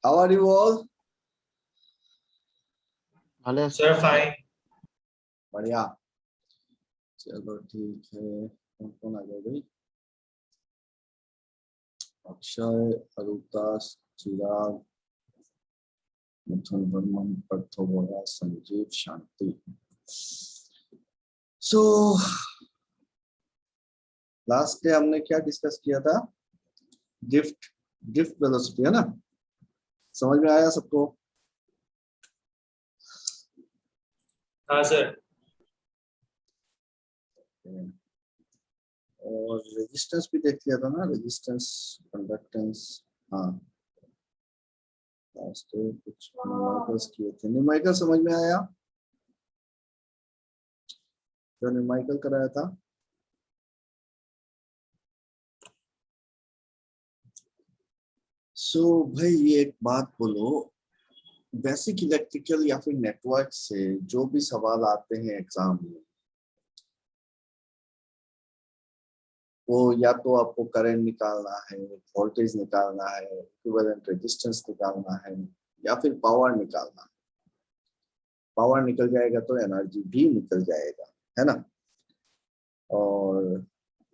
How are you all? Hello sir fine. बढ़िया, चलो ठीक है। कौन कौन आ गया भाई? अक्षय, अरुता, चिराग, मिथुन वर्मन, पार्थो बोरा, संजीव, शांति। सो लास्ट डे हमने क्या डिस्कस किया था? ड्रिफ्ट वेलोसिटी, है ना? समझ में आया सबको? हाँ सर। और रेजिस्टेंस भी देख लिया था ना, रेजिस्टेंस, कंडक्टेंस। हाँ, लास्ट डे कुछ न्यूमेरिकल्स किए थे। न्यूमेरिकल समझ में आया? जो न्यूमेरिकल कराया था भाई ये एक बात बोलो, बेसिक इलेक्ट्रिकल या फिर नेटवर्क से जो भी सवाल आते हैं एग्जाम में, वो या तो आपको करंट निकालना है, वोल्टेज निकालना है, इक्विवेलेंट रेजिस्टेंस निकालना है, या फिर पावर निकालना है। पावर निकल जाएगा तो एनर्जी भी निकल जाएगा, है ना? और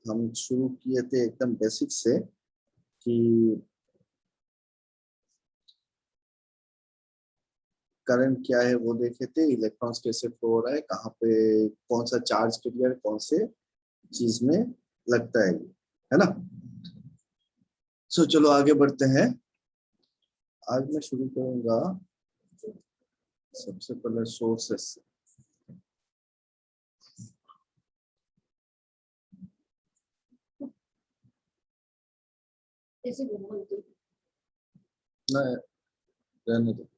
हम शुरू किए थे एकदम बेसिक से कि करंट क्या है वो देखे थे, इलेक्ट्रॉन्स कैसे फ्लो हो रहा है, कहाँ पे कौन सा चार्ज कैरियर कौन से चीज में लगता है ना? चलो आगे बढ़ते हैं। आज मैं शुरू करूंगा सबसे पहले सोर्सेस से। नहीं, रहने दो।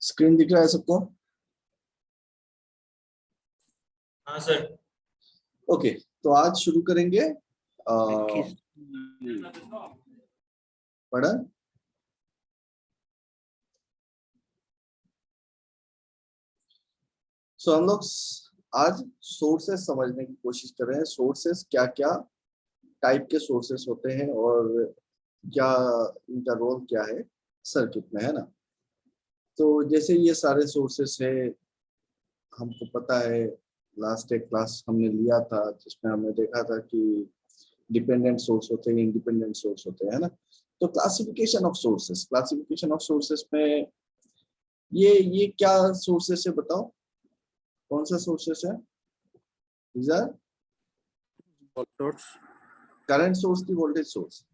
स्क्रीन दिख रहा है सबको? हाँ सर। ओके, तो आज शुरू करेंगे पढ़ा। हम लोग आज सोर्सेस समझने की कोशिश कर रहे हैं। सोर्सेस क्या क्या टाइप के सोर्सेस होते हैं और क्या इनका रोल क्या है सर्किट में, है ना? तो जैसे ये सारे सोर्सेस है, हमको पता है, लास्ट एक क्लास हमने लिया था जिसमें हमने देखा था कि डिपेंडेंट सोर्स होते हैं, इंडिपेंडेंट सोर्स होते हैं, है ना? तो क्लासिफिकेशन ऑफ सोर्सेस में ये क्या सोर्सेस है बताओ? कौन सा सोर्सेस है? करंट सोर्स की वोल्टेज सोर्स?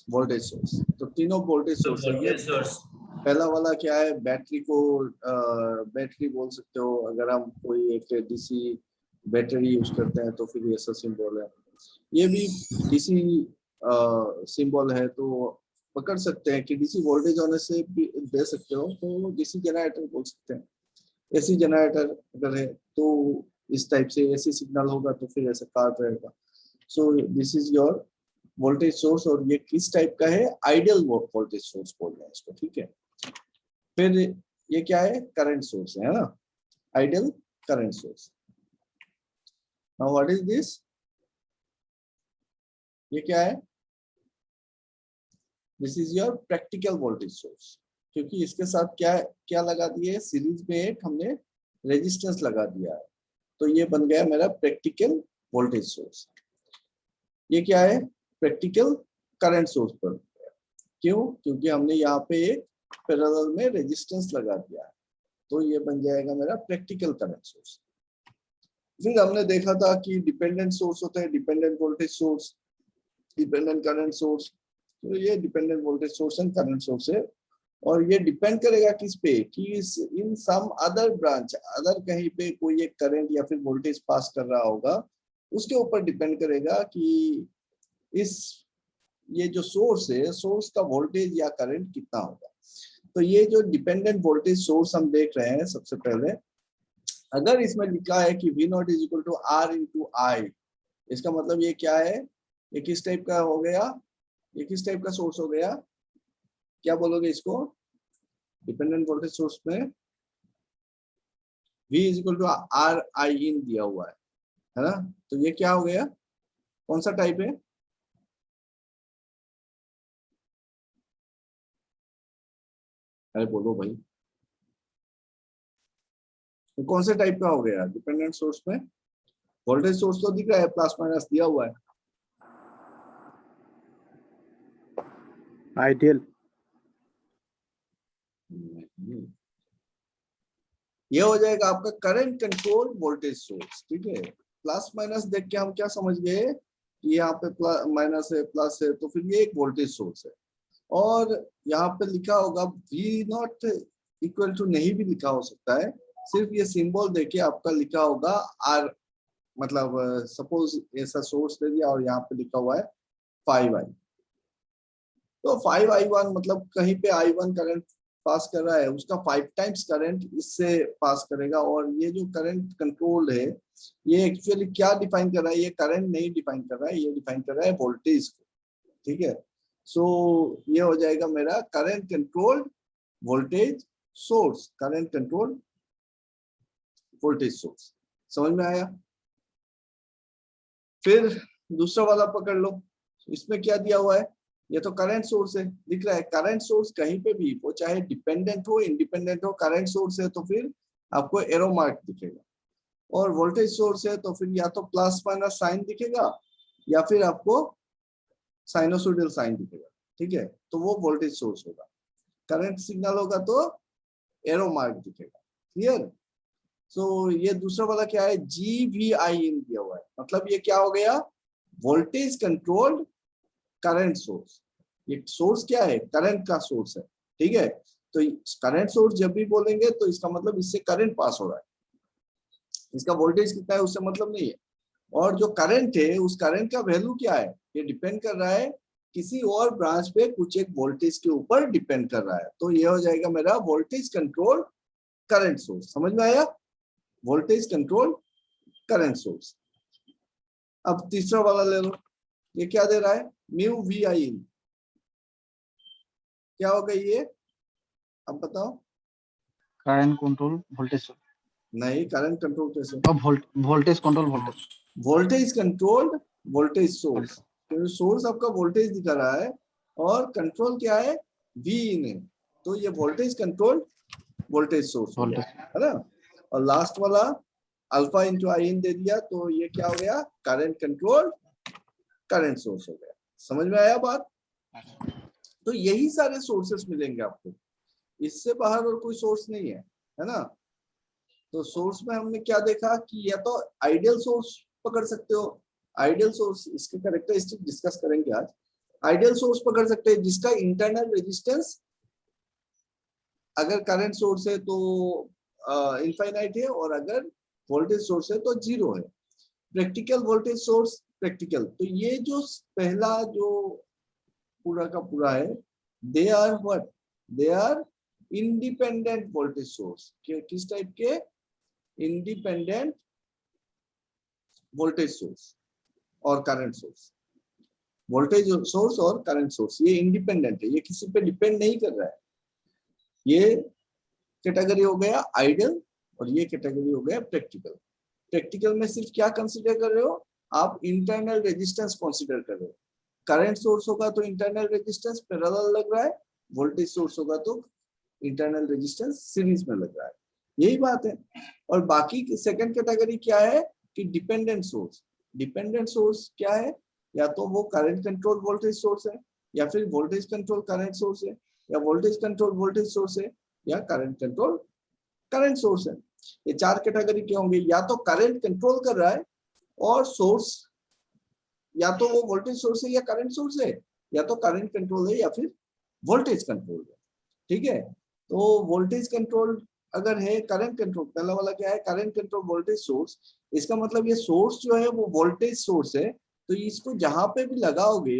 Voltage source. तो तीनों वोल्टेज सोर्स है। ये सोर्स। पहला वाला क्या है? बैटरी को बैटरी बोल सकते हो। अगर हम कोई एक डीसी बैटरी यूज करते हैं तो फिर ऐसा सिंबल है। ये भी डीसी सिंबल है, तो पकड़ सकते हैं कि डीसी वोल्टेज होने से भी दे सकते हो, तो डीसी जनरेटर बोल सकते हैं। एसी जनरेटर अगर है तो इस टाइप से एसी सिग्नल होगा तो फिर ऐसा कार्ड रहेगा। So this is your voltage source. और ये किस टाइप का है? आइडियल वोल्टेज सोर्स बोल रहे हैं इसको, ठीक है? फिर ये क्या है? करंट सोर्स है ना, ideal current source. Now what is this? ये क्या है? This is your practical voltage source, क्योंकि इसके साथ क्या क्या लगा दिए? सीरीज में एक हमने रेजिस्टेंस लगा दिया है, तो ये बन गया मेरा प्रैक्टिकल वोल्टेज सोर्स। ये क्या है? प्रैक्टिकल करंट सोर्स पर। क्यों? क्योंकि हमने यहाँ पे एक पैरेलल में रेजिस्टेंस लगा दिया है, तो ये बन जाएगा मेरा प्रैक्टिकल करंट सोर्स। फिर हमने देखा था कि डिपेंडेंट सोर्स होते हैं, dependent voltage source, dependent current source. तो ये dependent voltage source and current source है और ये डिपेंड करेगा किस पे कि इन सम अदर ब्रांच, अदर कहीं पे कोई एक करंट या फिर वोल्टेज पास कर रहा होगा, उसके ऊपर डिपेंड करेगा कि इस ये जो सोर्स है, सोर्स का वोल्टेज या करंट कितना होगा। तो ये जो डिपेंडेंट वोल्टेज सोर्स हम देख रहे हैं, सबसे पहले अगर इसमें लिखा है कि V nought is equal to R into I, इसका मतलब ये क्या है, ये किस टाइप का हो गया, ये किस टाइप का सोर्स हो गया, क्या बोलोगे इसको, डिपेंडेंट वोल्टेज सोर्स में V is equal to R I इन दिया हुआ है ना, तो ये क्या हो गया, कौन सा टाइप है, अरे बोलो भाई, तो कौन से टाइप का हो गया, डिपेंडेंट सोर्स में वोल्टेज सोर्स तो दिख रहा है, प्लस माइनस दिया हुआ है, आइडियल। ये हो जाएगा आपका करंट कंट्रोल वोल्टेज सोर्स। ठीक है, प्लस माइनस देख के हम क्या समझ गए कि यहाँ पे प्लस माइनस है प्लस है, तो फिर ये एक वोल्टेज सोर्स है। और यहाँ पे लिखा होगा V नॉट इक्वल टू, नहीं भी लिखा हो सकता है, सिर्फ ये सिंबल देके आपका लिखा होगा R, मतलब सपोज ऐसा सोर्स ले दिया और यहाँ पे लिखा हुआ है 5i, तो 5i1 मतलब कहीं पे i1 करंट पास कर रहा है, उसका 5 टाइम्स करंट इससे पास करेगा। और ये जो करंट कंट्रोल है, ये एक्चुअली क्या डिफाइन कर रहा है, ये करंट नहीं डिफाइन कर रहा है, ये डिफाइन कर रहा है वोल्टेज को। ठीक है, सो ये हो जाएगा मेरा current controlled voltage source, current control voltage source. समझ में आया। फिर दूसरा वाला पकड़ लो, इसमें क्या दिया हुआ है, ये तो करंट सोर्स है, दिख रहा है, करंट सोर्स कहीं पे भी, वो चाहे डिपेंडेंट हो इंडिपेंडेंट हो, करंट सोर्स है तो फिर आपको एरो मार्क दिखेगा। और वोल्टेज सोर्स है तो फिर या तो प्लस माइनस साइन दिखेगा या फिर आपको साइनोसॉइडल साइन दिखेगा। ठीक है, तो वो वोल्टेज सोर्स होगा। करंट सिग्नल होगा तो एरो मार्क दिखेगा। क्लियर। सो ये दूसरा वाला क्या है, GVI इन दिया हुआ है, मतलब ये क्या हो गया, वोल्टेज कंट्रोल्ड करंट सोर्स। ये सोर्स क्या है, करंट का सोर्स है। ठीक है, तो करंट सोर्स जब भी बोलेंगे तो इसका मतलब इससे करंट पास हो रहा है, इसका वोल्टेज कितना है उससे मतलब नहीं है। और जो करंट है, उस करंट का वैल्यू क्या है, ये डिपेंड कर रहा है किसी और ब्रांच पे कुछ एक वोल्टेज के ऊपर डिपेंड कर रहा है। तो ये हो जाएगा मेरा वोल्टेज कंट्रोल करंट सोर्स। समझ में आया, वोल्टेज कंट्रोल करंट सोर्स। अब तीसरा वाला ले लो, ये क्या दे रहा है, म्यू वी आई इन, क्या होगा ये, अब बताओ। करंट कंट्रोल वोल्टेज, नहीं, करंट कंट्रोल कैसे, voltage control voltage, voltage controlled voltage source, क्योंकि सोर्स आपका वोल्टेज दिखा रहा है और कंट्रोल क्या है, वी इन है, तो ये वोल्टेज कंट्रोल वोल्टेज सोर्स हो गया, है ना। और लास्ट वाला अल्फा इंटू आई इन दे दिया, तो ये क्या हो गया, करंट कंट्रोल करंट सोर्स हो गया। समझ में आया बात। तो यही सारे सोर्सेस मिलेंगे आपको, इससे बाहर और कोई सोर्स नहीं है ना। तो सोर्स में हमने क्या देखा कि या तो आइडियल सोर्स पकड़ सकते हो, आइडियल सोर्स, इसके कैरेक्टरिस्टिक डिस्कस करेंगे आज। आइडियल सोर्स पकड़ सकते हैं जिसका इंटरनल रेजिस्टेंस अगर करंट सोर्स है तो इनफाइनाइट है, और अगर वोल्टेज सोर्स है तो जीरो है। प्रैक्टिकल वोल्टेज सोर्स, प्रैक्टिकल, तो ये जो पहला जो पूरा का पूरा है, they are what, they are independent voltage source. किस टाइप के, इंडिपेंडेंट वोल्टेज सोर्स और करंट सोर्स। वोल्टेज सोर्स और करंट सोर्स ये इंडिपेंडेंट है, ये किसी पे डिपेंड नहीं कर रहा है। ये कैटेगरी हो गया आइडियल और ये कैटेगरी हो गया प्रैक्टिकल। प्रैक्टिकल में सिर्फ क्या कंसीडर कर रहे हो आप, इंटरनल रेजिस्टेंस कंसीडर कर रहे हो। करंट सोर्स होगा तो इंटरनल रेजिस्टेंस पैरेलल लग रहा है, वोल्टेज सोर्स होगा तो इंटरनल रेजिस्टेंस सीरीज में लग रहा है, यही बात है। और बाकी सेकंड कैटेगरी क्या है कि डिपेंडेंट सोर्स। डिपेंडेंट सोर्स क्या है, या तो वो करंट कंट्रोल वोल्टेज सोर्स है, या फिर वोल्टेज कंट्रोल करंट सोर्स है, या वोल्टेज कंट्रोल वोल्टेज सोर्स है, या करंट कंट्रोल करंट सोर्स है। ये चार कैटेगरी क्या होंगे, या तो करंट कंट्रोल कर रहा है और सोर्स, या तो वो वोल्टेज सोर्स है या करंट सोर्स है, या तो करंट कंट्रोल है या फिर वोल्टेज कंट्रोल है। ठीक है। तो वोल्टेज कंट्रोल अगर है, करंट कंट्रोल, पहला वाला क्या है, करंट कंट्रोल वोल्टेज सोर्स, इसका मतलब ये सोर्स जो है वो वोल्टेज सोर्स है, तो इसको जहां पे भी लगाओगे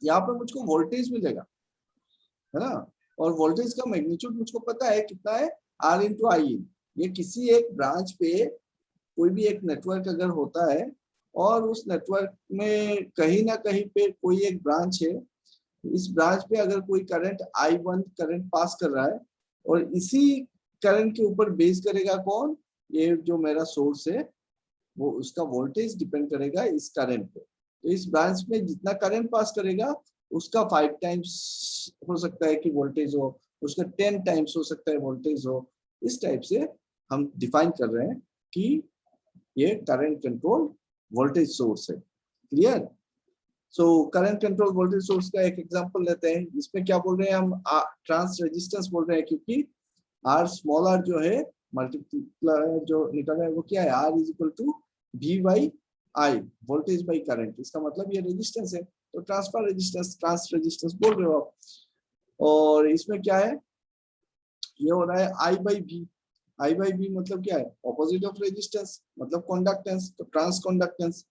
यहाँ पे मुझको वोल्टेज मिलेगा, है ना। और वोल्टेज का मैग्नीट्यूड मुझको पता है कितना है, R इंटू आई इन। ये किसी एक ब्रांच पे कोई भी एक नेटवर्क अगर होता है और उस नेटवर्क में कहीं ना कहीं पे कोई एक ब्रांच है, इस ब्रांच पे अगर कोई करंट I1 करंट पास कर रहा है और इसी करंट के ऊपर बेस करेगा कौन, ये जो मेरा सोर्स है, वो उसका वोल्टेज डिपेंड करेगा इस करंट पे। तो इस ब्रांच में जितना करंट पास करेगा उसका 5 टाइम्स हो सकता है कि वोल्टेज हो, उसका 10 टाइम्स हो सकता है वोल्टेज हो। इस टाइप से हम डिफाइन कर रहे हैं कि ये करंट कंट्रोल वोल्टेज सोर्स है। Clear. So current control voltage source का एक एग्जांपल लेते हैं। इसमें क्या बोल रहे हैं हम, ट्रांस रेजिस्टेंस बोल रहे हैं, क्योंकि आर स्मॉल आर जो है मल्टीप्लाई जो निकल रहा है वो क्या है, R is equal to V by I, voltage by current. इसका मतलब ये रेजिस्टेंस है, तो ट्रांसफर रेजिस्टेंस, ट्रांस रेजिस्टेंस बोल रहे हो आप। और इसमें क्या है, ये हो रहा है I by V. I by V मतलब क्या है, ऑपोजिट ऑफ रेजिस्टेंस, मतलब कंडक्टेंस, तो ट्रांस कंडक्टेंस।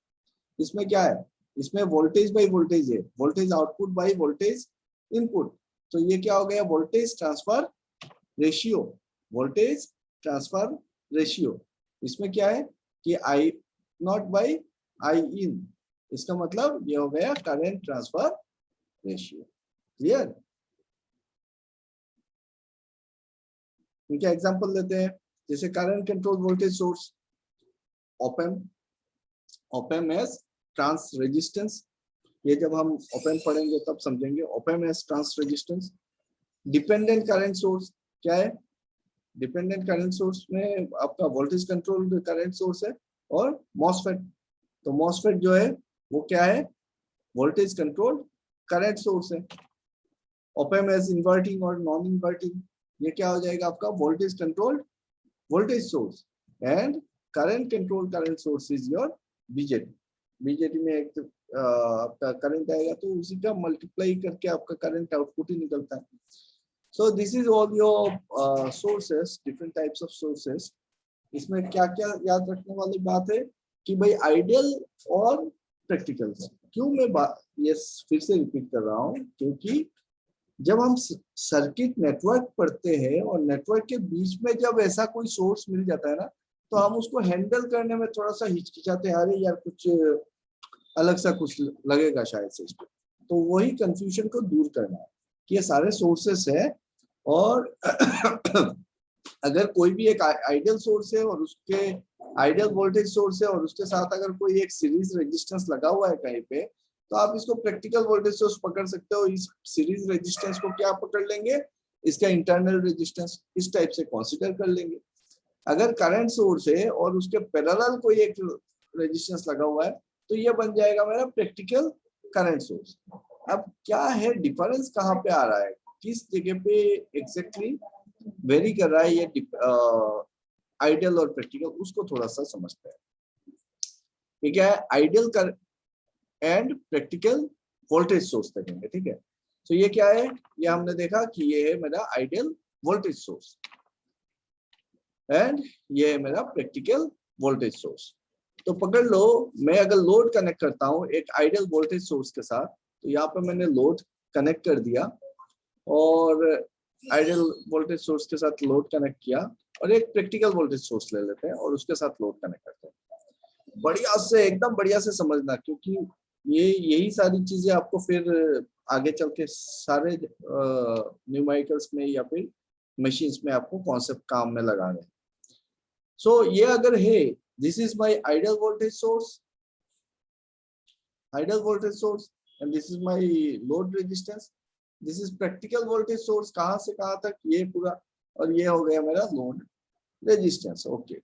इसमें क्या है, इसमें वोल्टेज बाई वोल्टेज है, voltage output by voltage input, तो ये क्या हो गया, voltage transfer ratio, voltage transfer ratio. इसमें क्या है कि आई नॉट बाई आई इन, इसका मतलब ये हो गया करंट ट्रांसफर रेशियो। क्लियर। इनके एग्जांपल लेते हैं, जैसे current control voltage source, open as trans resistance, ये जब हम ओपन पढ़ेंगे तब समझेंगे। Open as trans resistance. Dependent current source क्या है, डिपेंडेंट करंट सोर्स में आपका वोल्टेज कंट्रोल करंट सोर्स है। और मॉसफेट, तो मॉसफेट जो है वो क्या है, वोल्टेज कंट्रोल करंट सोर्स है। ओपन एज इन्वर्टिंग और नॉन इन्वर्टिंग, ये क्या हो जाएगा आपका, voltage control voltage source. And current control current source is your BJT. BJT में एक आपका करंट आएगा तो उसी का मल्टीप्लाई करके आपका करंट आउटपुट ही निकलता है। So this is all your sources, different types of sources. इसमें क्या क्या याद रखने वाली बात है कि भाई आइडियल और प्रैक्टिकल। क्यों मैं ये फिर से रिपीट कर रहा हूँ, क्योंकि जब हम सर्किट नेटवर्क पढ़ते हैं और नेटवर्क के बीच में जब ऐसा कोई सोर्स मिल जाता है ना, तो हम उसको हैंडल करने में थोड़ा सा हिचकिचाते हैं, अरे यार कुछ अलग सा कुछ लगेगा शायद से इसको। तो वही कंफ्यूजन को दूर करना है कि ये सारे सोर्सेस है, और अगर कोई भी एक आइडियल सोर्स है और उसके आइडियल वोल्टेज सोर्स है और उसके साथ अगर कोई एक सीरीज रेजिस्टेंस लगा हुआ है कहीं पे, तो आप इसको प्रैक्टिकल वोल्टेज सोर्स पकड़ सकते हो। इस सीरीज रेजिस्टेंस को क्या पकड़ लेंगे, इसका इंटरनल रेजिस्टेंस, इस टाइप से कंसीडर कर लेंगे। अगर करंट सोर्स है और उसके पैरेलल कोई एक रेजिस्टेंस लगा हुआ है, तो ये बन जाएगा मेरा प्रैक्टिकल करंट सोर्स। अब क्या है डिफरेंस, कहाँ पे आ रहा है, किस जगह पे एग्जैक्टली वेरी कर रहा है ये आइडियल और प्रैक्टिकल, उसको थोड़ा सा समझते हैं। ठीक है, आइडियल कर एंड प्रैक्टिकल वोल्टेज सोर्स देखेंगे। ठीक है, तो ये क्या है, ये हमने देखा कि ये है मेरा आइडियल वोल्टेज सोर्स एंड ये है मेरा प्रैक्टिकल वोल्टेज सोर्स। तो पकड़ लो, मैं अगर लोड कनेक्ट करता हूँ एक आइडियल वोल्टेज सोर्स के साथ, तो यहाँ पे मैंने लोड कनेक्ट कर दिया और आइडियल वोल्टेज सोर्स के साथ लोड कनेक्ट किया, और एक प्रैक्टिकल वोल्टेज सोर्स ले लेते हैं और उसके साथ लोड कनेक्ट करते हैं। बढ़िया से, एकदम बढ़िया से समझना, क्योंकि ये यही सारी चीजें आपको फिर आगे चल के सारे न्यूमेरिकल्स में या फिर मशीन्स में आपको कॉन्सेप्ट काम में लगाने। सो ये अगर है, this is my ideal voltage source, ideal voltage source, and this is my load resistance, this is practical voltage source, कहां से कहां तक ये पूरा, और ये हो गया मेरा लोड रेजिस्टेंस। ओके,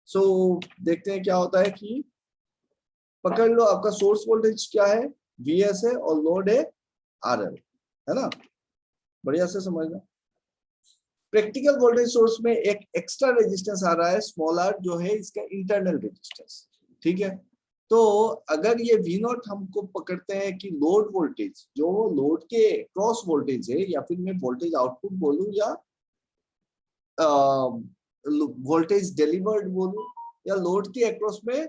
सो देखते हैं क्या होता है कि पकड़ लो आपका सोर्स वोल्टेज क्या है, VS है, और लोड है RL, है ना, बढ़िया से समझना। प्रैक्टिकल वोल्टेज सोर्स में एक एक्स्ट्रा रेजिस्टेंस आ रहा है स्मॉल r, जो है इसका इंटरनल रेजिस्टेंस। ठीक है, तो अगर ये वी नॉट हमको पकड़ते हैं कि लोड वोल्टेज, जो लोड के क्रॉस वोल्टेज है, या फिर मैं वोल्टेज आउटपुट बोलूं या वोल्टेज डिलीवर्ड बोलूं या लोड के अक्रॉस में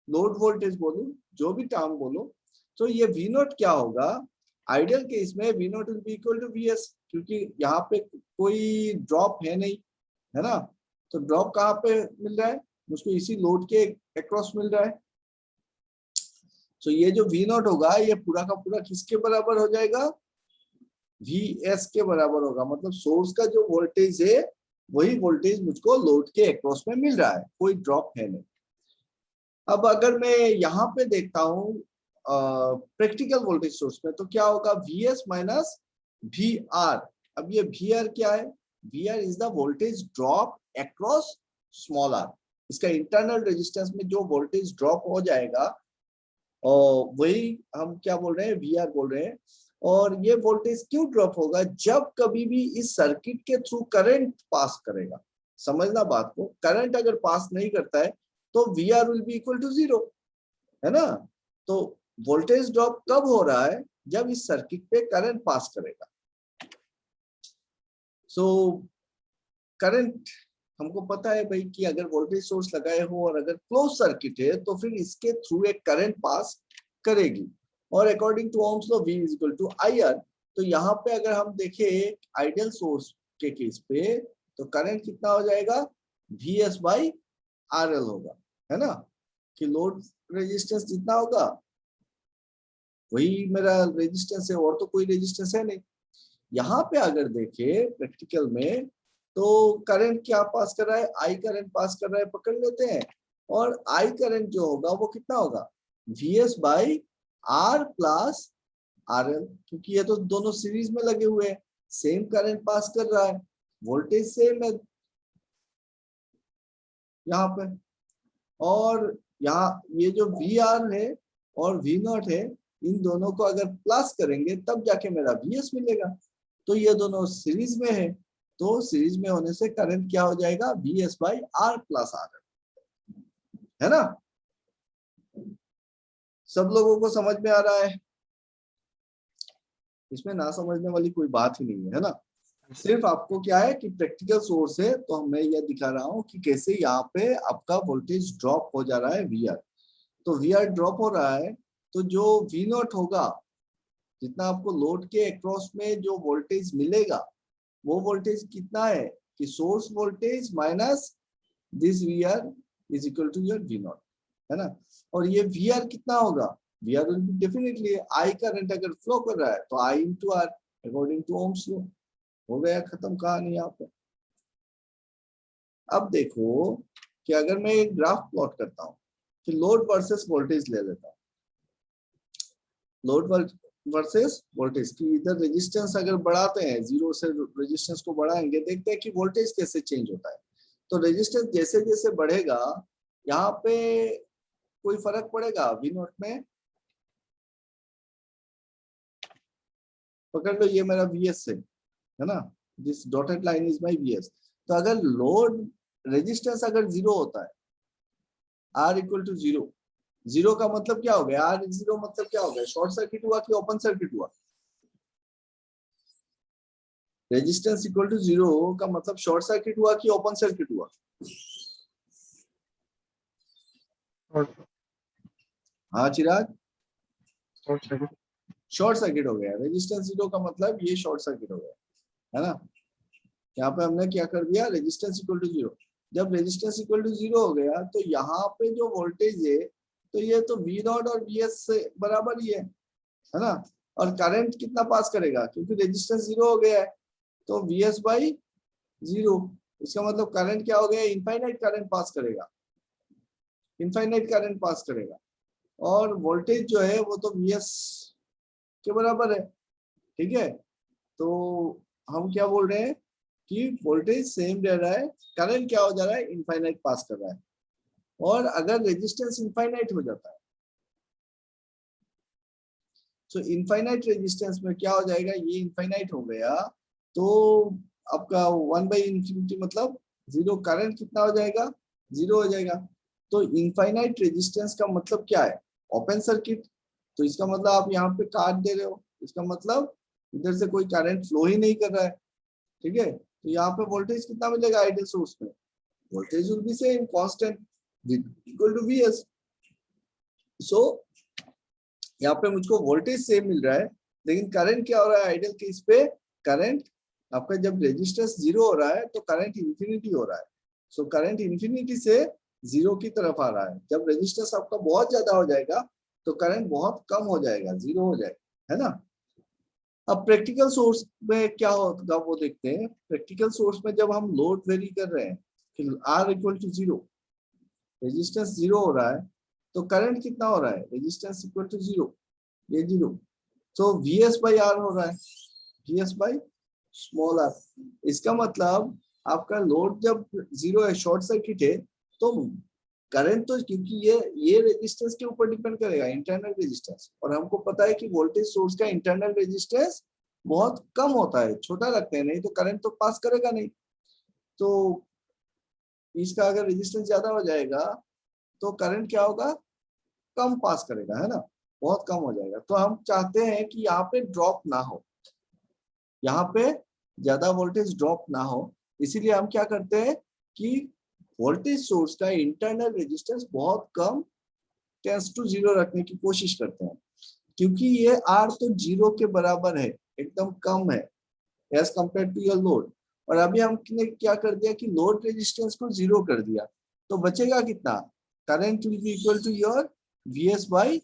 लोड वोल्टेज बोलूं, जो भी टर्म बोलो, तो ये वी नॉट क्या होगा, आइडियल केस में V naught will be equal to V S, क्योंकि यहाँ पे कोई ड्रॉप है नहीं, है ना। तो ड्रॉप कहाँ पे मिल रहा है, मुझको इसी लोड के अक्रॉस मिल रहा है। तो ये जो वी नॉट होगा ये पूरा का पूरा किसके बराबर हो जाएगा, वी एस के बराबर होगा। मतलब सोर्स का जो वोल्टेज है वही वोल्टेज मुझको लोड के अक्रॉस में मिल रहा है, कोई ड्रॉप है नहीं। अब अगर मैं यहाँ पे देखता हूँ प्रैक्टिकल वोल्टेज सोर्स में, तो क्या होगा, V S minus V R. अब ये वी आर क्या है, V R is the voltage drop across small R. इसका इंटरनल रेजिस्टेंस में जो वोल्टेज ड्रॉप हो जाएगा और वही हम क्या बोल रहे हैं, वी आर बोल रहे हैं। और ये वोल्टेज क्यों ड्रॉप होगा, जब कभी भी इस सर्किट के थ्रू करंट पास करेगा। समझना बात को, करंट अगर पास नहीं करता है तो V R will be equal to 0, है ना। तो वोल्टेज ड्रॉप कब हो रहा है, जब इस सर्किट पे करंट पास करेगा। सो करंट हमको पता है भाई कि अगर वोल्टेज सोर्स लगाए हो और अगर क्लोज सर्किट है तो फिर इसके थ्रू एक करंट पास करेगी। और according to Ohm's law V is equal to IR, तो यहाँ पे अगर हम देखें आइडियल सोर्स के केस पे, तो करंट कितना हो जाएगा, VS बाई RL होगा, है ना। कि लोड रेजिस्टेंस जितना होगा वही मेरा रेजिस्टेंस है, और तो कोई रेजिस्टेंस है नहीं। यहाँ पे अगर देखें प्रैक्टिकल में, तो करंट क्या पास कर रहा है, आई करंट पास कर रहा है, पकड़ लेते हैं। और आई करंट जो होगा वो कितना होगा, VS by R plus RL, क्योंकि ये तो दोनों सीरीज में लगे हुए हैं, सेम करंट पास कर रहा है, वोल्टेज सेम है यहाँ पे। और यहाँ ये जो VR है और V नॉट है, इन दोनों को अगर प्लस करेंगे तब जाके मेरा VS मिलेगा। तो ये दोनों सीरीज में है, तो सीरीज में होने से करंट क्या हो जाएगा, VS by R plus RL, है ना। सब लोगों को समझ में आ रहा है, इसमें ना समझने वाली कोई बात ही नहीं है ना। सिर्फ आपको क्या है कि प्रैक्टिकल सोर्स है, तो मैं यह दिखा रहा हूँ कि कैसे यहाँ पे आपका वोल्टेज ड्रॉप हो जा रहा है VR। तो VR ड्रॉप हो रहा है, तो जो V नॉट होगा, जितना आपको लोड के अक्रॉस में जो वोल्टेज मिलेगा, वो वोल्टेज कितना है कि source voltage minus this VR is equal to your V naught, है ना। और ये VR कितना होगा, VR will be definitely I current अगर फ्लो कर रहा है तो I into R according to Ohm's law. हो गया, खत्म कहानी यहाँ पे। अब देखो कि अगर मैं एक ग्राफ प्लॉट करता हूँ कि लोड वर्सेस वोल्टेज ले लेता हूँ, लोड वर्सेस वोल्टेज की इधर रेजिस्टेंस अगर बढ़ाते हैं, 0 से रेजिस्टेंस को बढ़ाएंगे, देखते हैं कि वोल्टेज कैसे चेंज होता है। तो रेजिस्टेंस जैसे जैसे बढ़ेगा, यहाँ पे कोई फर्क पड़ेगा V नॉट में, पकड़ लो ये मेरा VS है ना, this dotted line is my VS। तो अगर लोड रेजिस्टेंस अगर 0 होता है, R इक्वल टू 0, 0 का मतलब क्या हो गया, R 0 मतलब क्या हो गया, शॉर्ट सर्किट हुआ कि ओपन सर्किट हुआ। रेजिस्टेंस इक्वल टू 0 का मतलब शॉर्ट सर्किट हुआ कि ओपन सर्किट हुआ। हाँ चिराग, शॉर्ट सर्किट हो गया। रेजिस्टेंस 0 का मतलब ये शॉर्ट सर्किट हो गया, है ना। यहाँ पे हमने क्या कर दिया, रेजिस्टेंस इक्वल टू 0। जब रेजिस्टेंस इक्वल टू 0 हो गया तो यहाँ पे जो वोल्टेज है, तो ये तो V नॉट और VS से बराबर ही है ना। और करंट कितना पास करेगा, क्योंकि रेजिस्टेंस 0 हो गया है, तो VS बाई 0। इसका मतलब करंट क्या हो गया, इनफाइनाइट करंट पास करेगा, इनफाइनाइट करंट पास करेगा। और वोल्टेज जो है वो तो VS के बराबर है, ठीक है। तो हम क्या बोल रहे हैं कि वोल्टेज सेम रह रहा है, करंट क्या हो जा रहा है, इनफाइनाइट पास कर रहा है। और अगर रेजिस्टेंस इनफाइनाइट हो जाता है, तो इनफाइनाइट रेजिस्टेंस में क्या हो जाएगा, ये इनफाइनाइट हो गया तो आपका 1 बाई इंफिनिटी मतलब 0, करंट कितना हो जाएगा, 0 हो जाएगा। तो इनफाइनाइट रेजिस्टेंस का मतलब क्या है, ओपन सर्किट, तो इसका मतलब आप यहाँ पे काट दे रहे हो, इसका मतलब इधर से कोई करंट फ्लो ही नहीं कर रहा है, ठीक है। तो यहाँ पे वोल्टेज कितना मिलेगा आइडियल सोर्स में, voltage will be same constant equal to Vs। So यहाँ पे मुझको वोल्टेज सेम मिल रहा है, लेकिन करंट क्या हो रहा है आइडियल केस पे, करंट आपका जब रेजिस्टेंस 0 हो रहा है तो करंट इंफिनिटी हो रहा है। सो करंट इंफिनिटी से 0 की तरफ आ रहा है। जब रेजिस्टेंस आपका बहुत ज्यादा हो जाएगा तो करंट बहुत कम हो जाएगा, 0 हो जाएगा, है ना। अब प्रैक्टिकल सोर्स में क्या होगा वो देखते हैं। प्रैक्टिकल सोर्स में जब हम लोड वेरी कर रहे हैं कि R इक्वल टू 0, रेजिस्टेंस 0 हो रहा है, तो करंट कितना हो रहा है, रेजिस्टेंस इक्वल टू 0, ये 0, तो Vs बाई R हो रहा है, Vs बाई स्मॉल r। इसका मतलब आपका लोड जब 0 है, शॉर्ट सर्किट है, तो करंट तो, क्योंकि ये रेजिस्टेंस के ऊपर डिपेंड करेगा, इंटरनल रेजिस्टेंस, और हमको पता है कि वोल्टेज सोर्स का इंटरनल रेजिस्टेंस बहुत कम होता है, छोटा रखते हैं, नहीं तो करंट तो पास करेगा नहीं। तो इसका अगर रेजिस्टेंस ज्यादा हो जाएगा तो करंट क्या होगा, कम पास करेगा, है ना, बहुत कम हो जाएगा। तो हम चाहते हैं कि यहाँ पे ड्रॉप ना हो, यहाँ पे ज्यादा वोल्टेज ड्रॉप ना हो, इसीलिए हम क्या करते हैं कि वोल्टेज सोर्स का इंटरनल रेजिस्टेंस बहुत कम, 10:0 रखने की कोशिश करते हैं, क्योंकि ये R तो 0 के बराबर है, एकदम कम है as compare to your load. और अभी हमने क्या कर दिया कि लोड रेजिस्टेंस को 0 कर दिया, तो बचेगा कितना, current will be equal to your Vs by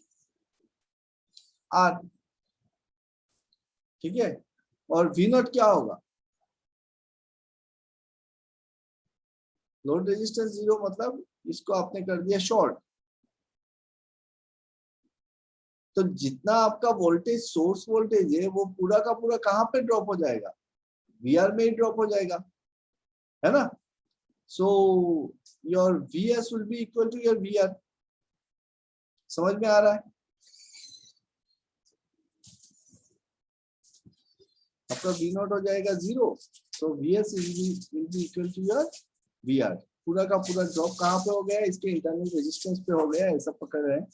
R, ठीक है। और V नॉट क्या होगा, लोड रेजिस्टेंस 0 मतलब इसको आपने कर दिया शॉर्ट, तो जितना आपका वोल्टेज सोर्स वोल्टेज है वो पूरा का पूरा कहां पे ड्रॉप हो जाएगा, VR में ही ड्रॉप हो जाएगा, है ना। So your Vs will be equal to your VR, समझ में आ रहा है। आपका V नॉट हो जाएगा 0, so Vs will be equal to your VR। पूरा का पूरा ड्रॉप कहाँ पे हो गया, इसके इंटरनल रेजिस्टेंस पे हो गया, ऐसा पकड़ रहे हैं।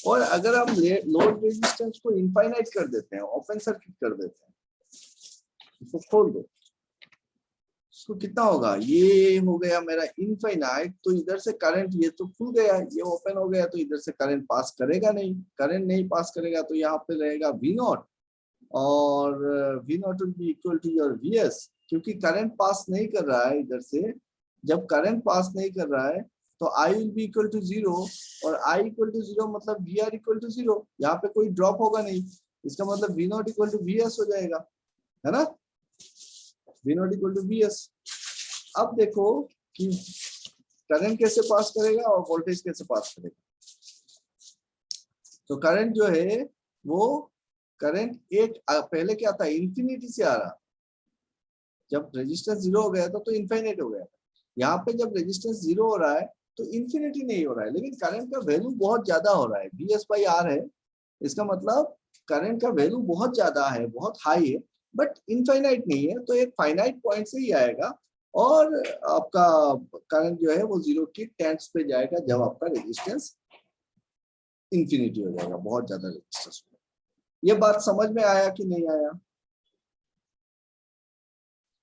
और अगर हम लोड रेजिस्टेंस को इनफाइनाइट कर देते हैं, ओपन सर्किट कर देते हैं, इसको खोल दो, इसको कितना होगा, ये हो गया मेरा इनफाइनाइट, तो इधर से करंट, ये तो खुल गया, ये ओपन हो गया, तो इधर से करंट पास करेगा नहीं, करंट नहीं पास करेगा, तो यहाँ पे रहेगा V नॉट, और V naught will be equal to your Vs, क्योंकि करंट पास नहीं कर रहा है इधर से। जब करंट पास नहीं कर रहा है तो I will be equal to 0, और I इक्वल टू 0 मतलब VR इक्वल टू 0, यहाँ पे कोई ड्रॉप होगा नहीं, इसका मतलब V naught equal to Vs हो जाएगा, है ना, V naught equal to Vs। अब देखो कि करंट कैसे पास करेगा और वोल्टेज कैसे पास करेगा। तो करंट जो है वो करंट एक पहले क्या था, इंफिनिटी से आ रहा, जब रेजिस्टेंस 0 हो गया था तो इनफाइनाइट हो गया था। यहाँ पे जब रेजिस्टेंस 0 हो रहा है तो इन्फिनिटी नहीं हो रहा है, लेकिन करंट का वैल्यू बहुत ज्यादा हो रहा है, Vs बाई R है, इसका मतलब करंट का वैल्यू बहुत ज्यादा है, बहुत हाई है, बट इनफाइनाइट नहीं है, तो एक फाइनाइट पॉइंट से ही आएगा, और आपका करंट जो है वो 0 की टेंस पे जाएगा जब आपका रेजिस्टेंस इन्फिनिटी हो जाएगा, बहुत ज्यादा रेजिस्टेंस। ये बात समझ में आया कि नहीं आया?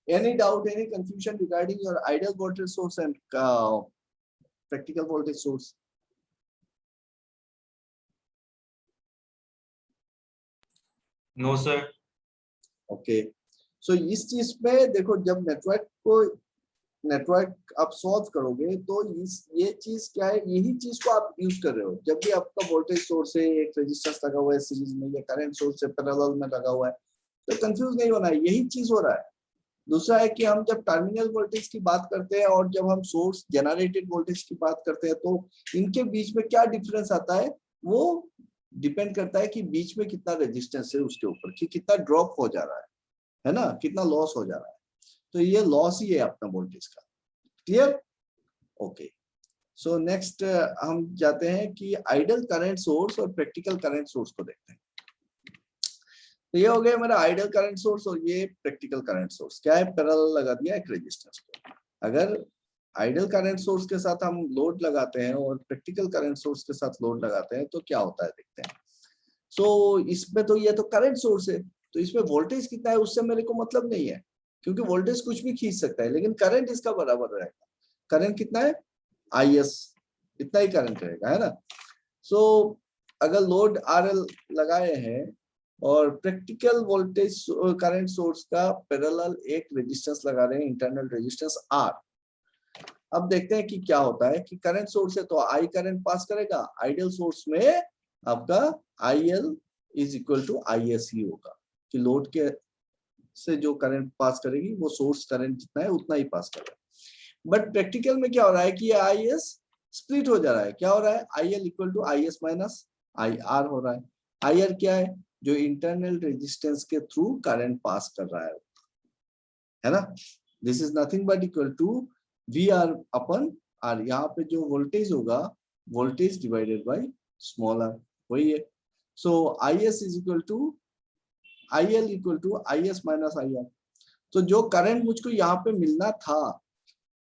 Any doubt, any confusion regarding your ideal voltage source and practical voltage source? No sir. Okay. So इस चीज में देखो, जब नेटवर्क आप सॉल्व करोगे तो ये चीज क्या है, यही चीज को आप यूज कर रहे हो। जब भी आपका वोल्टेज सोर्स है, एक रेजिस्टेंस लगा हुआ है सीरीज में, या करंट सोर्स है पैरेलल में लगा हुआ है, तो कंफ्यूज नहीं होना है, यही चीज हो रहा है। दूसरा है कि हम जब टर्मिनल वोल्टेज की बात करते हैं और जब हम सोर्स जनरेटेड वोल्टेज की बात करते हैं, तो इनके बीच में क्या डिफरेंस आता है, वो डिपेंड करता है कि बीच में कितना रेजिस्टेंस है, उसके ऊपर कि कितना ड्रॉप हो जा रहा है ना, कितना लॉस हो जा रहा है। तो ये लॉस ही है अपना वोल्टेज का। क्लियर? ओके। सो नेक्स्ट हम जाते हैं कि आइडियल करंट सोर्स और प्रैक्टिकल करंट सोर्स को देखते हैं। तो ये हो गया मेरा आइडियल करंट सोर्स, और ये प्रैक्टिकल करंट सोर्स क्या है, पैरेलल लगा दिया एक रेजिस्टेंस को। अगर आइडियल करंट सोर्स के साथ हम लोड लगाते हैं और प्रैक्टिकल करंट सोर्स के साथ लोड लगाते हैं तो क्या होता है देखते हैं। सो इसमें तो ये तो करंट सोर्स है, तो इसमें वोल्टेज कितना है उससे मेरे को मतलब नहीं है, क्योंकि वोल्टेज कुछ भी खींच सकता है, लेकिन करंट इसका बराबर रहेगा। करंट कितना है, IS, इतना ही करंट रहेगा, है ना। सो अगर लोड RL लगाए हैं और प्रैक्टिकल वोल्टेज करंट सोर्स का पैरेलल एक रेजिस्टेंस लगा रहे हैं, इंटरनल रेजिस्टेंस R। अब देखते हैं कि क्या होता है कि करंट सोर्स है तो I करंट पास करेगा, आइडियल सोर्स में आपका IL is equal to IS ही होगा, कि लोड के से जो करंट पास करेगी वो सोर्स करंट जितना है उतना ही पास करेगा। बट प्रैक्टिकल में क्या हो रहा है कि ये IS स्प्लिट हो जा रहा है, क्या हो रहा है, IL equal to IS minus IR हो रहा है। IR क्या है, जो इंटरनल रेजिस्टेंस के थ्रू करंट पास कर रहा है ना। This is nothing but equal to VR upon R, यहाँ पे जो वोल्टेज होगा voltage divided by small r, वही है। So IS is equal to IL equal to IS minus IR। तो जो करंट मुझको यहाँ पे मिलना था,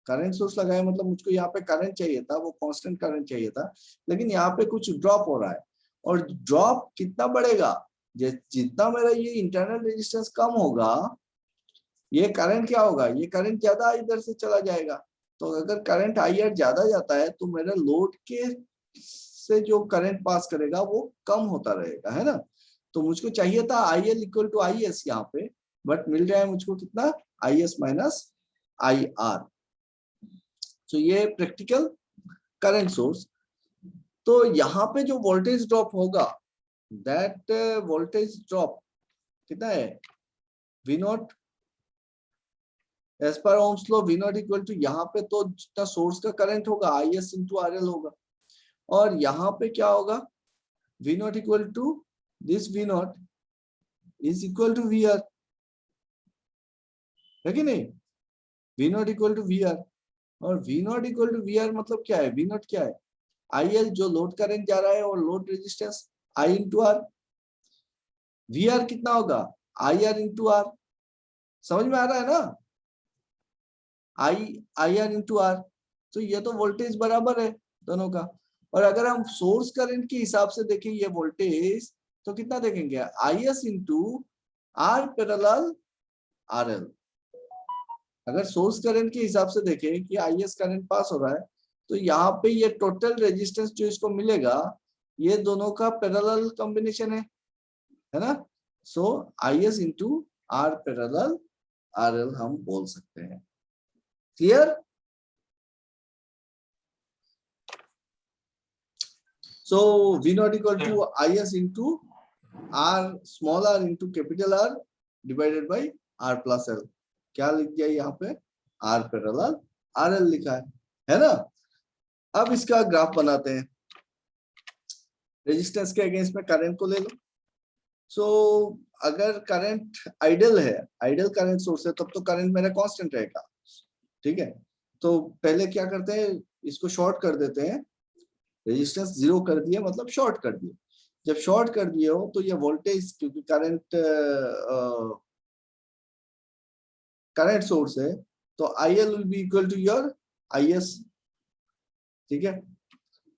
करंट सोर्स लगाया मतलब मुझको यहाँ पे करंट चाहिए था, वो कांस्टेंट करंट चाहिए था, लेकिन यहाँ पे कुछ ड्रॉप हो रहा है। और ड्रॉप कितना बढ़ेगा, जितना मेरा ये इंटरनल रेजिस्टेंस कम होगा, ये करंट क्या होगा, ये करंट ज्यादा इधर से चला जाएगा। तो अगर करंट IR ज्यादा जाता है तो मेरा लोड के से जो करंट पास करेगा वो कम होता रहेगा, है ना। तो मुझको चाहिए था IL इक्वल टू IS यहाँ पे, बट मिल रहा है मुझको कितना, IS माइनस IR। तो ये प्रैक्टिकल करंट सोर्स। तो यहाँ पे जो वोल्टेज ड्रॉप होगा, दैट वोल्टेज ड्रॉप कितना है, V0 as per Ohm's law, V0 equal to यहाँ पे तो जितना सोर्स का करंट होगा IS इंटू RL होगा, और यहाँ पे क्या होगा, V0 equal to this V0 is equal to VR, है कि नहीं, V0 इक्वल टू VR। और V0 इक्वल टू VR मतलब क्या है, V0 क्या है, IL जो लोड करंट जा रहा है और load resistance I into R। VR कितना होगा, IR इंटू R, समझ में आ रहा है ना, IR इंटू R। तो ये तो वोल्टेज बराबर है दोनों का। और अगर हम सोर्स करंट के हिसाब से देखें ये वोल्टेज, तो कितना देखेंगे, IS into R parallel RL। अगर सोर्स करंट के हिसाब से देखें कि IS करंट पास हो रहा है, तो यहाँ पे ये टोटल रेजिस्टेंस जो इसको मिलेगा, ये दोनों का पैरेलल कॉम्बिनेशन है ना। सो IS into R parallel RL हम बोल सकते हैं। Clear. So V0 equal to IS into R small r into capital R divided by R plus L। क्या लिख दिया यहाँ पे, R पैरेलल RL लिखा है ना। अब इसका ग्राफ बनाते हैं, रेजिस्टेंस के अगेंस्ट में करंट को ले लो। सो अगर करंट आइडियल है, आइडियल करंट सोर्स है, तब तो करंट मेरा कांस्टेंट रहेगा, ठीक है। तो पहले क्या करते हैं, इसको शॉर्ट कर देते हैं, रेजिस्टेंस 0 कर दिया मतलब शॉर्ट कर दिए। जब शॉर्ट कर दिए हो तो ये वोल्टेज, क्योंकि करंट सोर्स है, तो IL will be equal to your IS, ठीक है।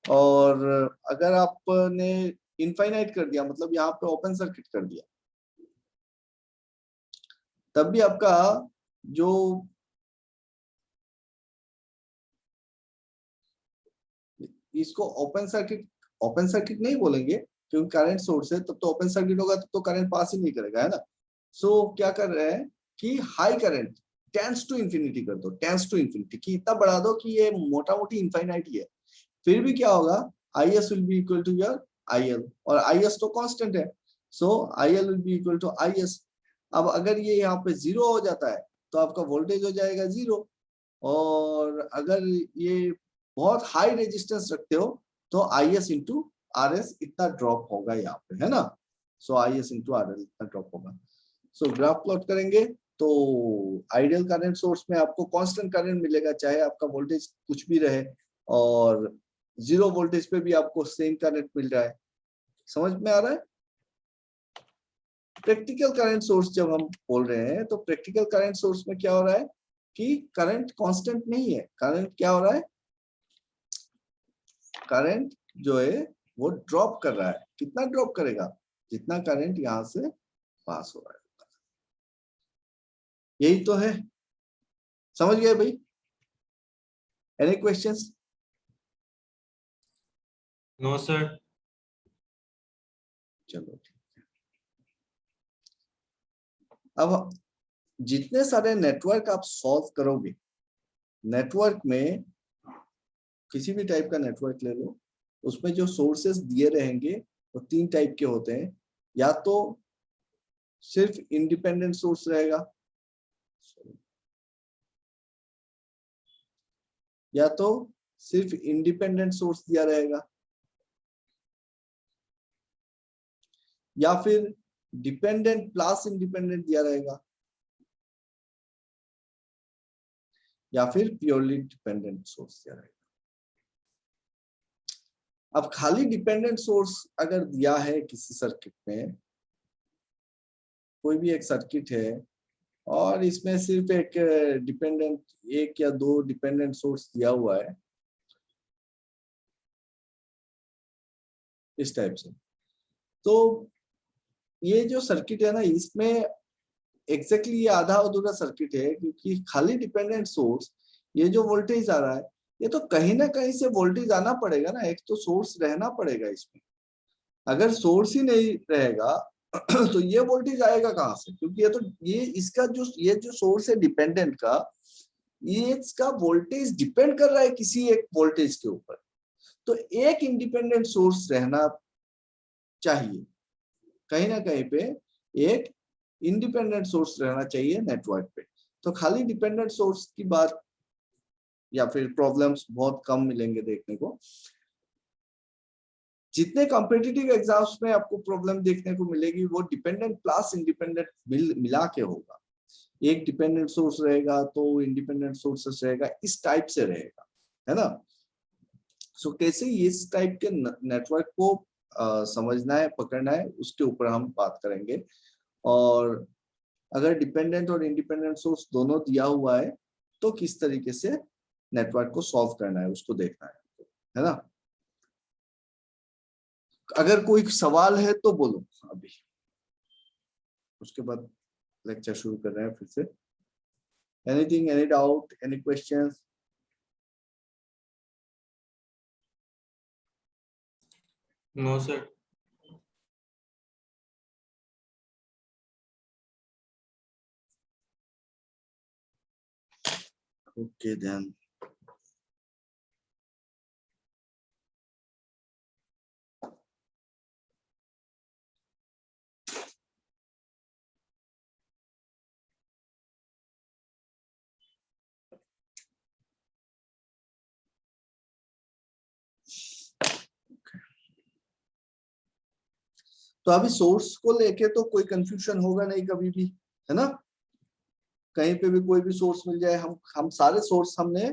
और अगर आपने इनफाइनाइट कर दिया, मतलब यहाँ पे ओपन सर्किट कर दिया, तब भी आपका जो इसको ओपन सर्किट नहीं बोलेंगे, क्योंकि करंट सोर्स है, तब तो ओपन सर्किट होगा, तब तो करंट पास ही नहीं करेगा, है ना। सो क्या कर रहे हैं कि high current tends to infinity कर दो, टेंड्स टू इंफिनिटी, कि इतना बढ़ा दो कि ये मोटा मोटी इनफाइनाइट ही है। फिर भी क्या होगा, IS will be equal to your IL, और IS तो कांस्टेंट है, so IL will be equal to IS। अब अगर ये यहाँ पे 0 हो जाता है तो आपका वोल्टेज हो जाएगा 0, और अगर ये बहुत हाई रेजिस्टेंस रखते हो तो IS इंटू RS इतना ड्रॉप होगा यहाँ पे, है ना। सो IS इंटू RL इतना ड्रॉप होगा। सो ग्राफ प्लॉट करेंगे तो आइडियल करंट सोर्स में आपको कांस्टेंट करंट मिलेगा, चाहे आपका वोल्टेज कुछ भी रहे, और 0 वोल्टेज पे भी आपको सेम करंट मिल रहा है। समझ में आ रहा है। प्रैक्टिकल करंट सोर्स जब हम बोल रहे हैं तो प्रैक्टिकल करंट सोर्स में क्या हो रहा है कि करंट कांस्टेंट नहीं है, करंट क्या हो रहा है, करंट जो है वो ड्रॉप कर रहा है। कितना ड्रॉप करेगा, जितना करंट यहां से पास हो रहा है, यही तो है। समझ गए भाई? Any questions? No, sir. चलो ठीक है। अब जितने सारे नेटवर्क आप सॉल्व करोगे, नेटवर्क में किसी भी टाइप का नेटवर्क ले लो, उसमें जो सोर्सेस दिए रहेंगे वो 3 टाइप के होते हैं। या तो सिर्फ इंडिपेंडेंट सोर्स रहेगा, या तो सिर्फ इंडिपेंडेंट सोर्स दिया रहेगा, या फिर डिपेंडेंट प्लस इंडिपेंडेंट दिया रहेगा, या फिर प्योरली डिपेंडेंट सोर्स दिया रहेगा। अब खाली डिपेंडेंट सोर्स अगर दिया है किसी सर्किट में, कोई भी एक सर्किट है और इसमें सिर्फ एक डिपेंडेंट, एक या दो डिपेंडेंट सोर्स दिया हुआ है इस टाइप से, तो ये जो सर्किट है ना, इसमें एग्जैक्टली ये आधा अधूरा सर्किट है, क्योंकि खाली डिपेंडेंट सोर्स, ये जो वोल्टेज आ रहा है, ये तो कहीं ना कहीं से वोल्टेज आना पड़ेगा ना, एक तो सोर्स रहना पड़ेगा इसमें। अगर सोर्स ही नहीं रहेगा तो ये वोल्टेज आएगा कहाँ से, क्योंकि ये इसका जो सोर्स है डिपेंडेंट का, ये इसका वोल्टेज डिपेंड कर रहा है किसी एक वोल्टेज के ऊपर। तो एक इंडिपेंडेंट सोर्स रहना चाहिए, कहीं ना कहीं पे एक इंडिपेंडेंट सोर्स रहना चाहिए नेटवर्क पे। तो खाली डिपेंडेंट सोर्स की बात या फिर प्रॉब्लम्स बहुत कम मिलेंगे देखने को। जितने कॉम्पिटिटिव एग्जाम्स में आपको प्रॉब्लम देखने को मिलेगी वो डिपेंडेंट प्लस इंडिपेंडेंट मिला के होगा। एक डिपेंडेंट सोर्स रहेगा तो इंडिपेंडेंट सोर्सेस रहेगा, इस टाइप से रहेगा, है ना। सो कैसे इस टाइप के नेटवर्क को समझना है, पकड़ना है, उसके ऊपर हम बात करेंगे। और अगर डिपेंडेंट और इंडिपेंडेंट सोर्स दोनों दिया हुआ है तो किस तरीके से नेटवर्क को सॉल्व करना है उसको देखना है ना। अगर कोई सवाल है तो बोलो अभी, उसके बाद लेक्चर शुरू कर रहे हैं फिर से। Anything, any doubt, any questions? No, sir. Okay then. तो अभी सोर्स को लेके तो कोई कंफ्यूजन होगा नहीं कभी भी, है ना। कहीं पे भी कोई भी सोर्स मिल जाए, हम सारे सोर्स हमने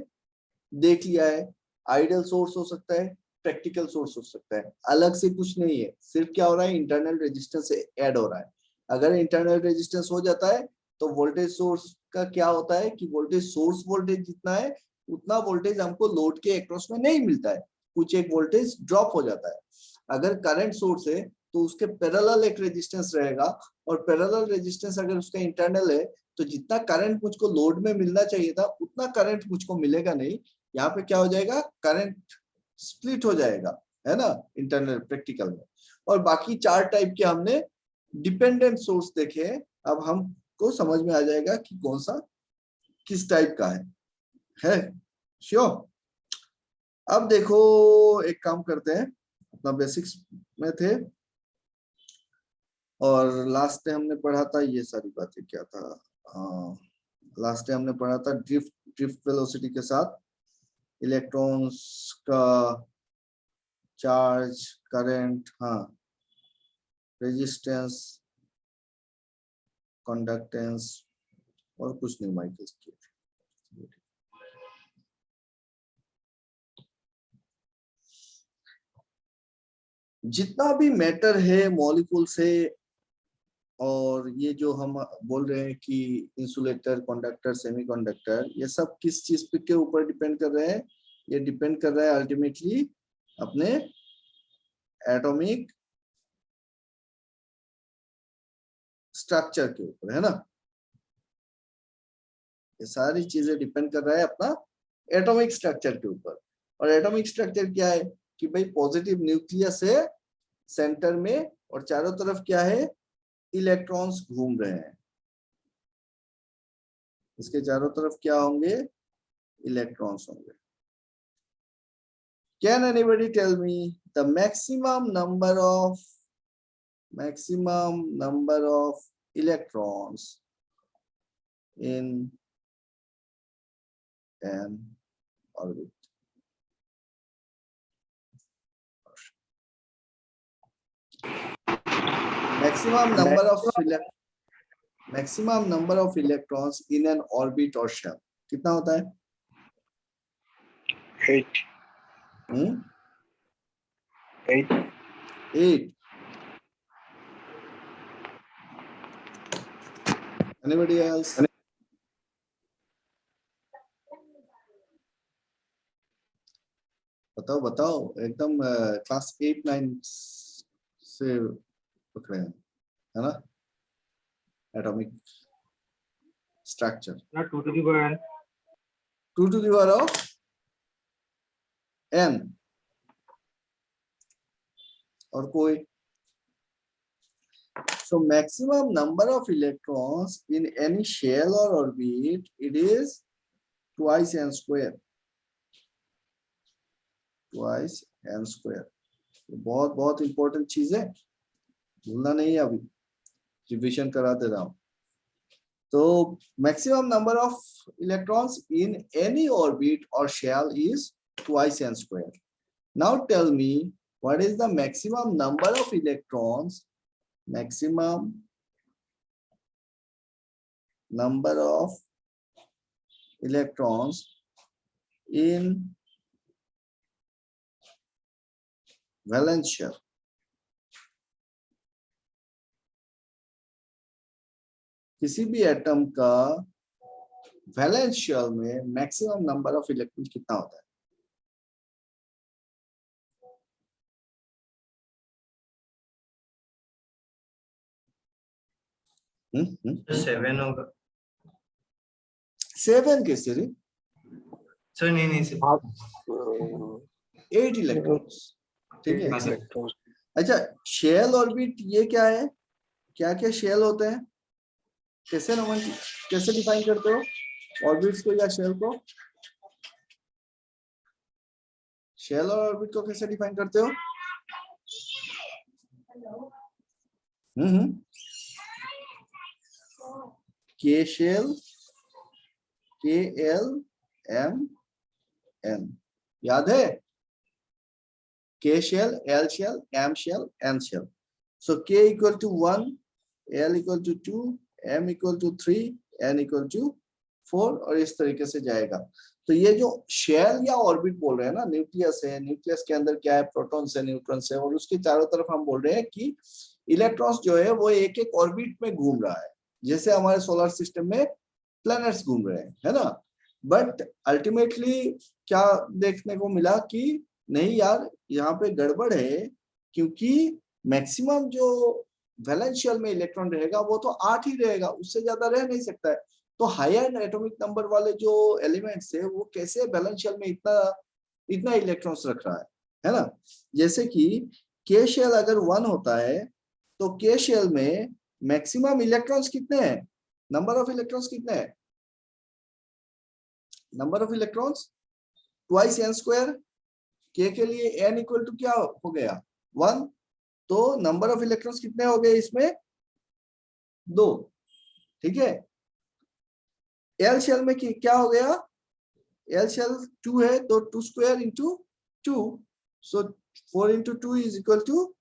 देख लिया है। आइडियल सोर्स हो सकता है, प्रैक्टिकल सोर्स हो सकता है, अलग से कुछ नहीं है। सिर्फ क्या हो रहा है, इंटरनल रेजिस्टेंस ऐड हो रहा है। अगर इंटरनल रेजिस्टेंस हो जाता है तो वोल्टेज सोर्स का क्या होता है कि वोल्टेज सोर्स वोल्टेज जितना है उतना वोल्टेज हमको लोड के अक्रॉस में नहीं मिलता है, कुछ एक वोल्टेज ड्रॉप हो जाता है। अगर करंट सोर्स है तो उसके पैरेलल एक रेजिस्टेंस रहेगा, और पैरेलल रेजिस्टेंस अगर उसका इंटरनल है तो जितना करंट मुझको लोड में मिलना चाहिए था उतना करंट मुझको मिलेगा नहीं। यहाँ पे क्या हो जाएगा, करंट स्प्लिट हो जाएगा, है ना, इंटरनल प्रैक्टिकल में। और बाकी 4 टाइप के हमने डिपेंडेंट सोर्स देखे। अब हमको समझ में आ जाएगा कि कौन सा किस टाइप का है श्योर। अब देखो, एक काम करते हैं, अपना बेसिक्स में थे और लास्ट टाइम हमने पढ़ा था ये सारी बातें, क्या था, लास्ट टाइम हमने पढ़ा था ड्रिफ्ट वेलोसिटी के साथ इलेक्ट्रॉन्स का चार्ज, करंट, हाँ, रेजिस्टेंस, कंडक्टेंस, और कुछ नहीं माइकल की। जितना भी मैटर है मॉलिक्यूल से और ये जो हम बोल रहे हैं कि इंसुलेटर, कंडक्टर, सेमीकंडक्टर, ये सब किस चीज पे के ऊपर डिपेंड कर रहे हैं? ये डिपेंड कर रहा है अल्टीमेटली अपने एटॉमिक स्ट्रक्चर के ऊपर, है ना। ये सारी चीजें डिपेंड कर रहा है अपना एटॉमिक स्ट्रक्चर के ऊपर। और एटॉमिक स्ट्रक्चर क्या है कि भाई पॉजिटिव न्यूक्लियस है सेंटर में और चारों तरफ क्या है, इलेक्ट्रॉन्स घूम रहे हैं। इसके चारों तरफ क्या होंगे, इलेक्ट्रॉन्स होंगे। Can anybody tell me the maximum number of electrons in an orbit? maximum number of electrons in an orbit or shell कितना होता है? 8. 8. Anybody else? बताओ एकदम क्लास 8-9 से पकड़े हैं, है ना, atomic structure. 2 to the power n. 2 to the power of n। और कोई? So maximum number of electrons in any shell or orbit, it is twice n square। twice n square। बहुत इंपॉर्टेंट चीज है, भूलना नहीं है, अभी रिविजन करा दे रहा हूं। तो maximum number of electrons in any orbit और shell is twice n square। Now tell me what is the maximum number of electrons, maximum number of electrons in valence shell। किसी भी एटम का valence shell में maximum number of electron कितना होता है? Sir 7 होगा 7 कैसे रे? सर। नहीं सर 8 इलेक्ट्रॉन्स, ठीक है। हाँ सर। अच्छा, शेल ऑर्बिट ये क्या है, क्या क्या शेल होते हैं, कैसे डिफाइन करते हो ऑर्बिट्स को या शेल को? शेल और ऑर्बिट को कैसे डिफाइन करते हो? के शेल, के एल एम एन, याद है? K shell, L shell, M shell, N shell. So K equal to 1, L equal to 2, M equal to 3, N equal to 4 और इस तरीके से जाएगा। तो ये जो शेल या ऑर्बिट बोल रहे हैं ना, न्यूक्लियस है, न्यूक्लियस के अंदर क्या है, प्रोटॉन्स है, न्यूट्रॉन्स है, और उसके चारों तरफ हम बोल रहे हैं कि इलेक्ट्रॉन्स जो है वो एक एक ऑर्बिट में घूम रहा है, जैसे हमारे सोलर सिस्टम में प्लैनेट्स घूम रहे हैं, है ना। बट अल्टीमेटली क्या देखने को मिला कि नहीं यार, यहाँ पे गड़बड़ है, क्योंकि मैक्सिमम जो वैलेंस शेल में इलेक्ट्रॉन रहेगा वो तो 8 ही रहेगा, उससे ज्यादा रह नहीं सकता है। तो हायर एटॉमिक नंबर वाले जो एलिमेंट्स है वो कैसे वैलेंस शेल में इतना इलेक्ट्रॉन्स रख रहा है ना। जैसे कि के शेल अगर 1 होता है तो के शेल में मैक्सिमम इलेक्ट्रॉन्स कितने हैं, नंबर ऑफ इलेक्ट्रॉन्स कितने हैं? Number of electrons twice n square. के लिए n इक्वल टू क्या हो गया, 1। तो नंबर ऑफ इलेक्ट्रॉन्स कितने हो गए इसमें, 2, ठीक है। एल शेल में क्या हो गया, एल शेल 2 है तो 2 square into 2, so 4 into 2 is equal to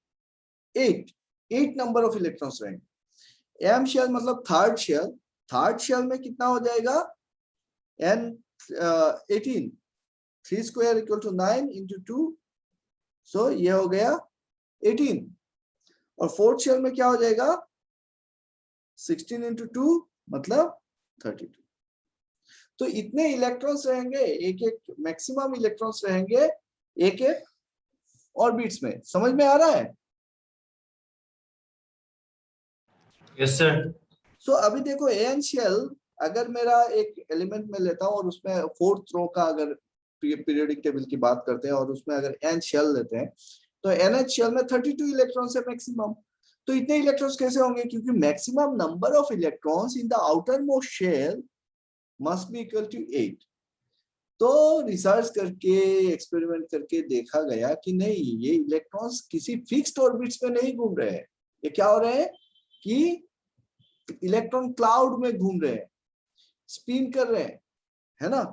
8 number of electrons रहेंगे। एम शेल मतलब थर्ड शेल में कितना हो जाएगा, n 18, 3 square equal to 9 into 2, so ये हो गया 18। और फोर्थ शेल में क्या हो जाएगा, 16 into 2 मतलब 32। तो इतने इलेक्ट्रॉन्स रहेंगे, एक एक मैक्सिमम इलेक्ट्रॉन्स रहेंगे एक एक ऑर्बिट्स में। समझ में आ रहा है? Yes sir. सो अभी देखो एन शेल, अगर मेरा एक एलिमेंट में लेता हूं और उसमें 4th रो का अगर पीरियोडिक टेबल की बात करते हैं और उसमें अगर एन शेल लेते हैं तो एनएच शेल में 32 इलेक्ट्रॉन्स है मैक्सिमम। तो इतने इलेक्ट्रॉन्स कैसे होंगे? क्योंकि maximum number of electrons in the outermost shell must be equal to 8। तो रिसर्च करके एक्सपेरिमेंट करके देखा गया कि नहीं, ये इलेक्ट्रॉन्स किसी फिक्स्ड ऑर्बिट्स में नहीं घूम रहे हैं, ये क्या हो रहे हैं कि इलेक्ट्रॉन क्लाउड में घूम रहे हैं, स्पिन कर रहे हैं, है ना।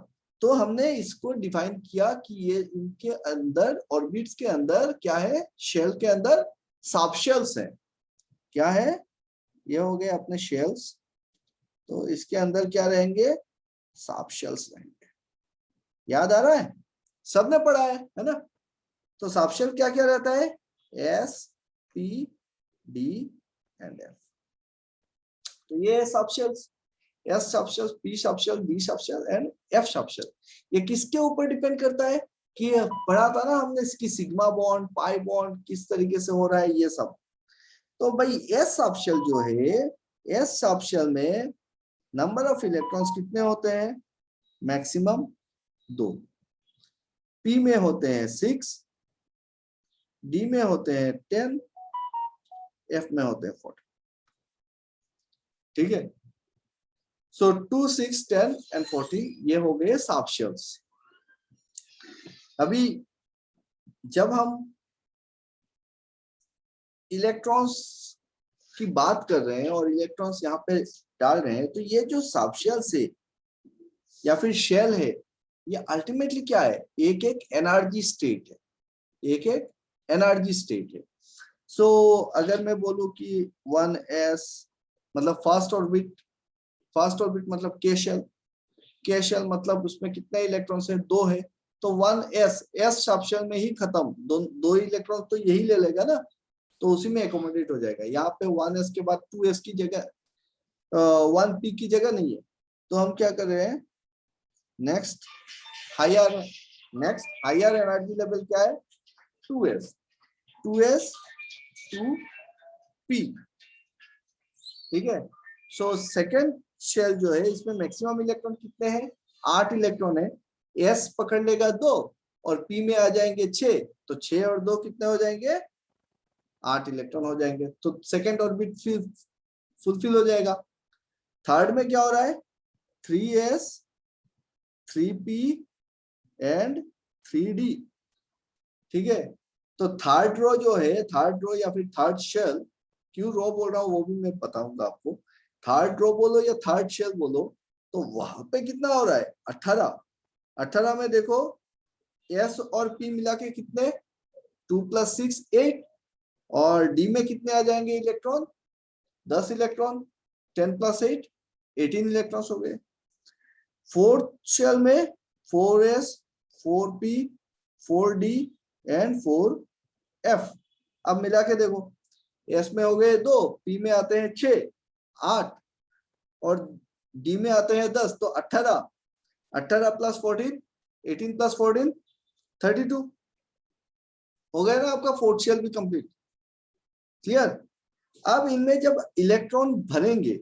तो हमने इसको डिफाइन किया कि ये इनके अंदर ऑर्बिट्स के अंदर क्या है, शेल के अंदर सबशेल्स हैं। क्या है? ये हो गए अपने शेल्स, तो इसके अंदर क्या रहेंगे? सबशेल्स रहेंगे। याद आ रहा है? सबने पढ़ा है ना। तो सबशेल क्या क्या रहता है? S, P, D and F. तो ये subshells, S subshell, P subshell, D subshell and F subshell. ये किसके ऊपर डिपेंड करता है? कि पढ़ा था ना हमने इसकी सिग्मा बॉन्ड, पाई बॉन्ड किस तरीके से हो रहा है ये सब। तो भाई एस सबशेल जो है, एस सबशेल में नंबर ऑफ इलेक्ट्रॉन्स कितने होते हैं? मैक्सिमम 2। पी में होते हैं 6, डी में होते हैं 10, एफ में होते हैं 40। ठीक है। सो 2, 6, 10 एंड 40 ये हो गए सबशेल्स। अभी जब हम इलेक्ट्रॉन्स की बात कर रहे हैं और इलेक्ट्रॉन्स यहाँ पे डाल रहे हैं, तो ये जो सबशेल्स है या फिर शेल है, ये अल्टीमेटली क्या है? एक एक एनर्जी स्टेट है, एक एक एनर्जी स्टेट है। सो अगर मैं बोलूं कि 1s मतलब फर्स्ट ऑर्बिट, फर्स्ट ऑर्बिट मतलब के शेल, के शेल मतलब उसमें कितने इलेक्ट्रॉन्स है? 2 है। तो 1s, एस सबशेल में ही खत्म, दो इलेक्ट्रॉन तो यही ले लेगा ना, तो उसी में एकोमोडेट हो जाएगा। यहाँ पे 1s के बाद 2s की जगह 1p की जगह नहीं है। तो हम क्या कर रहे हैं? नेक्स्ट हायर एनर्जी लेवल क्या है? 2s, 2p। ठीक है। सो सेकेंड शेल जो है, इसमें मैक्सिमम इलेक्ट्रॉन कितने हैं? 8 इलेक्ट्रॉन है। s पकड़ लेगा 2 और p में आ जाएंगे 6, तो 6 और 2 कितने हो जाएंगे? 8 इलेक्ट्रॉन हो जाएंगे। तो सेकेंड ऑर्बिट फुलफिल हो जाएगा। थर्ड में क्या हो रहा है? 3s, 3p and 3d। ठीक है। तो थर्ड रो जो है, थर्ड रो या फिर थर्ड शेल, क्यों रो बोल रहा हूँ वो भी मैं बताऊंगा आपको। थर्ड रो बोलो या थर्ड शेल बोलो, तो वहां पे कितना हो रहा है? 18। 18 में देखो s और p मिला के कितने? 2 + 6 8, और d में कितने आ जाएंगे इलेक्ट्रॉन? 10 इलेक्ट्रॉन। 10 + 8 18 इलेक्ट्रॉन हो गए। फोर्थ शेल में 4s, 4p, 4d and 4f। अब मिला के देखो, s में हो गए 2, p में आते हैं 6, 8 और d में आते हैं 10, तो 18। 18 + 14, 18 + 14 32 हो गया ना आपका फोर्थ शेल भी कंप्लीट। क्लियर? अब इनमें जब इलेक्ट्रॉन भरेंगे,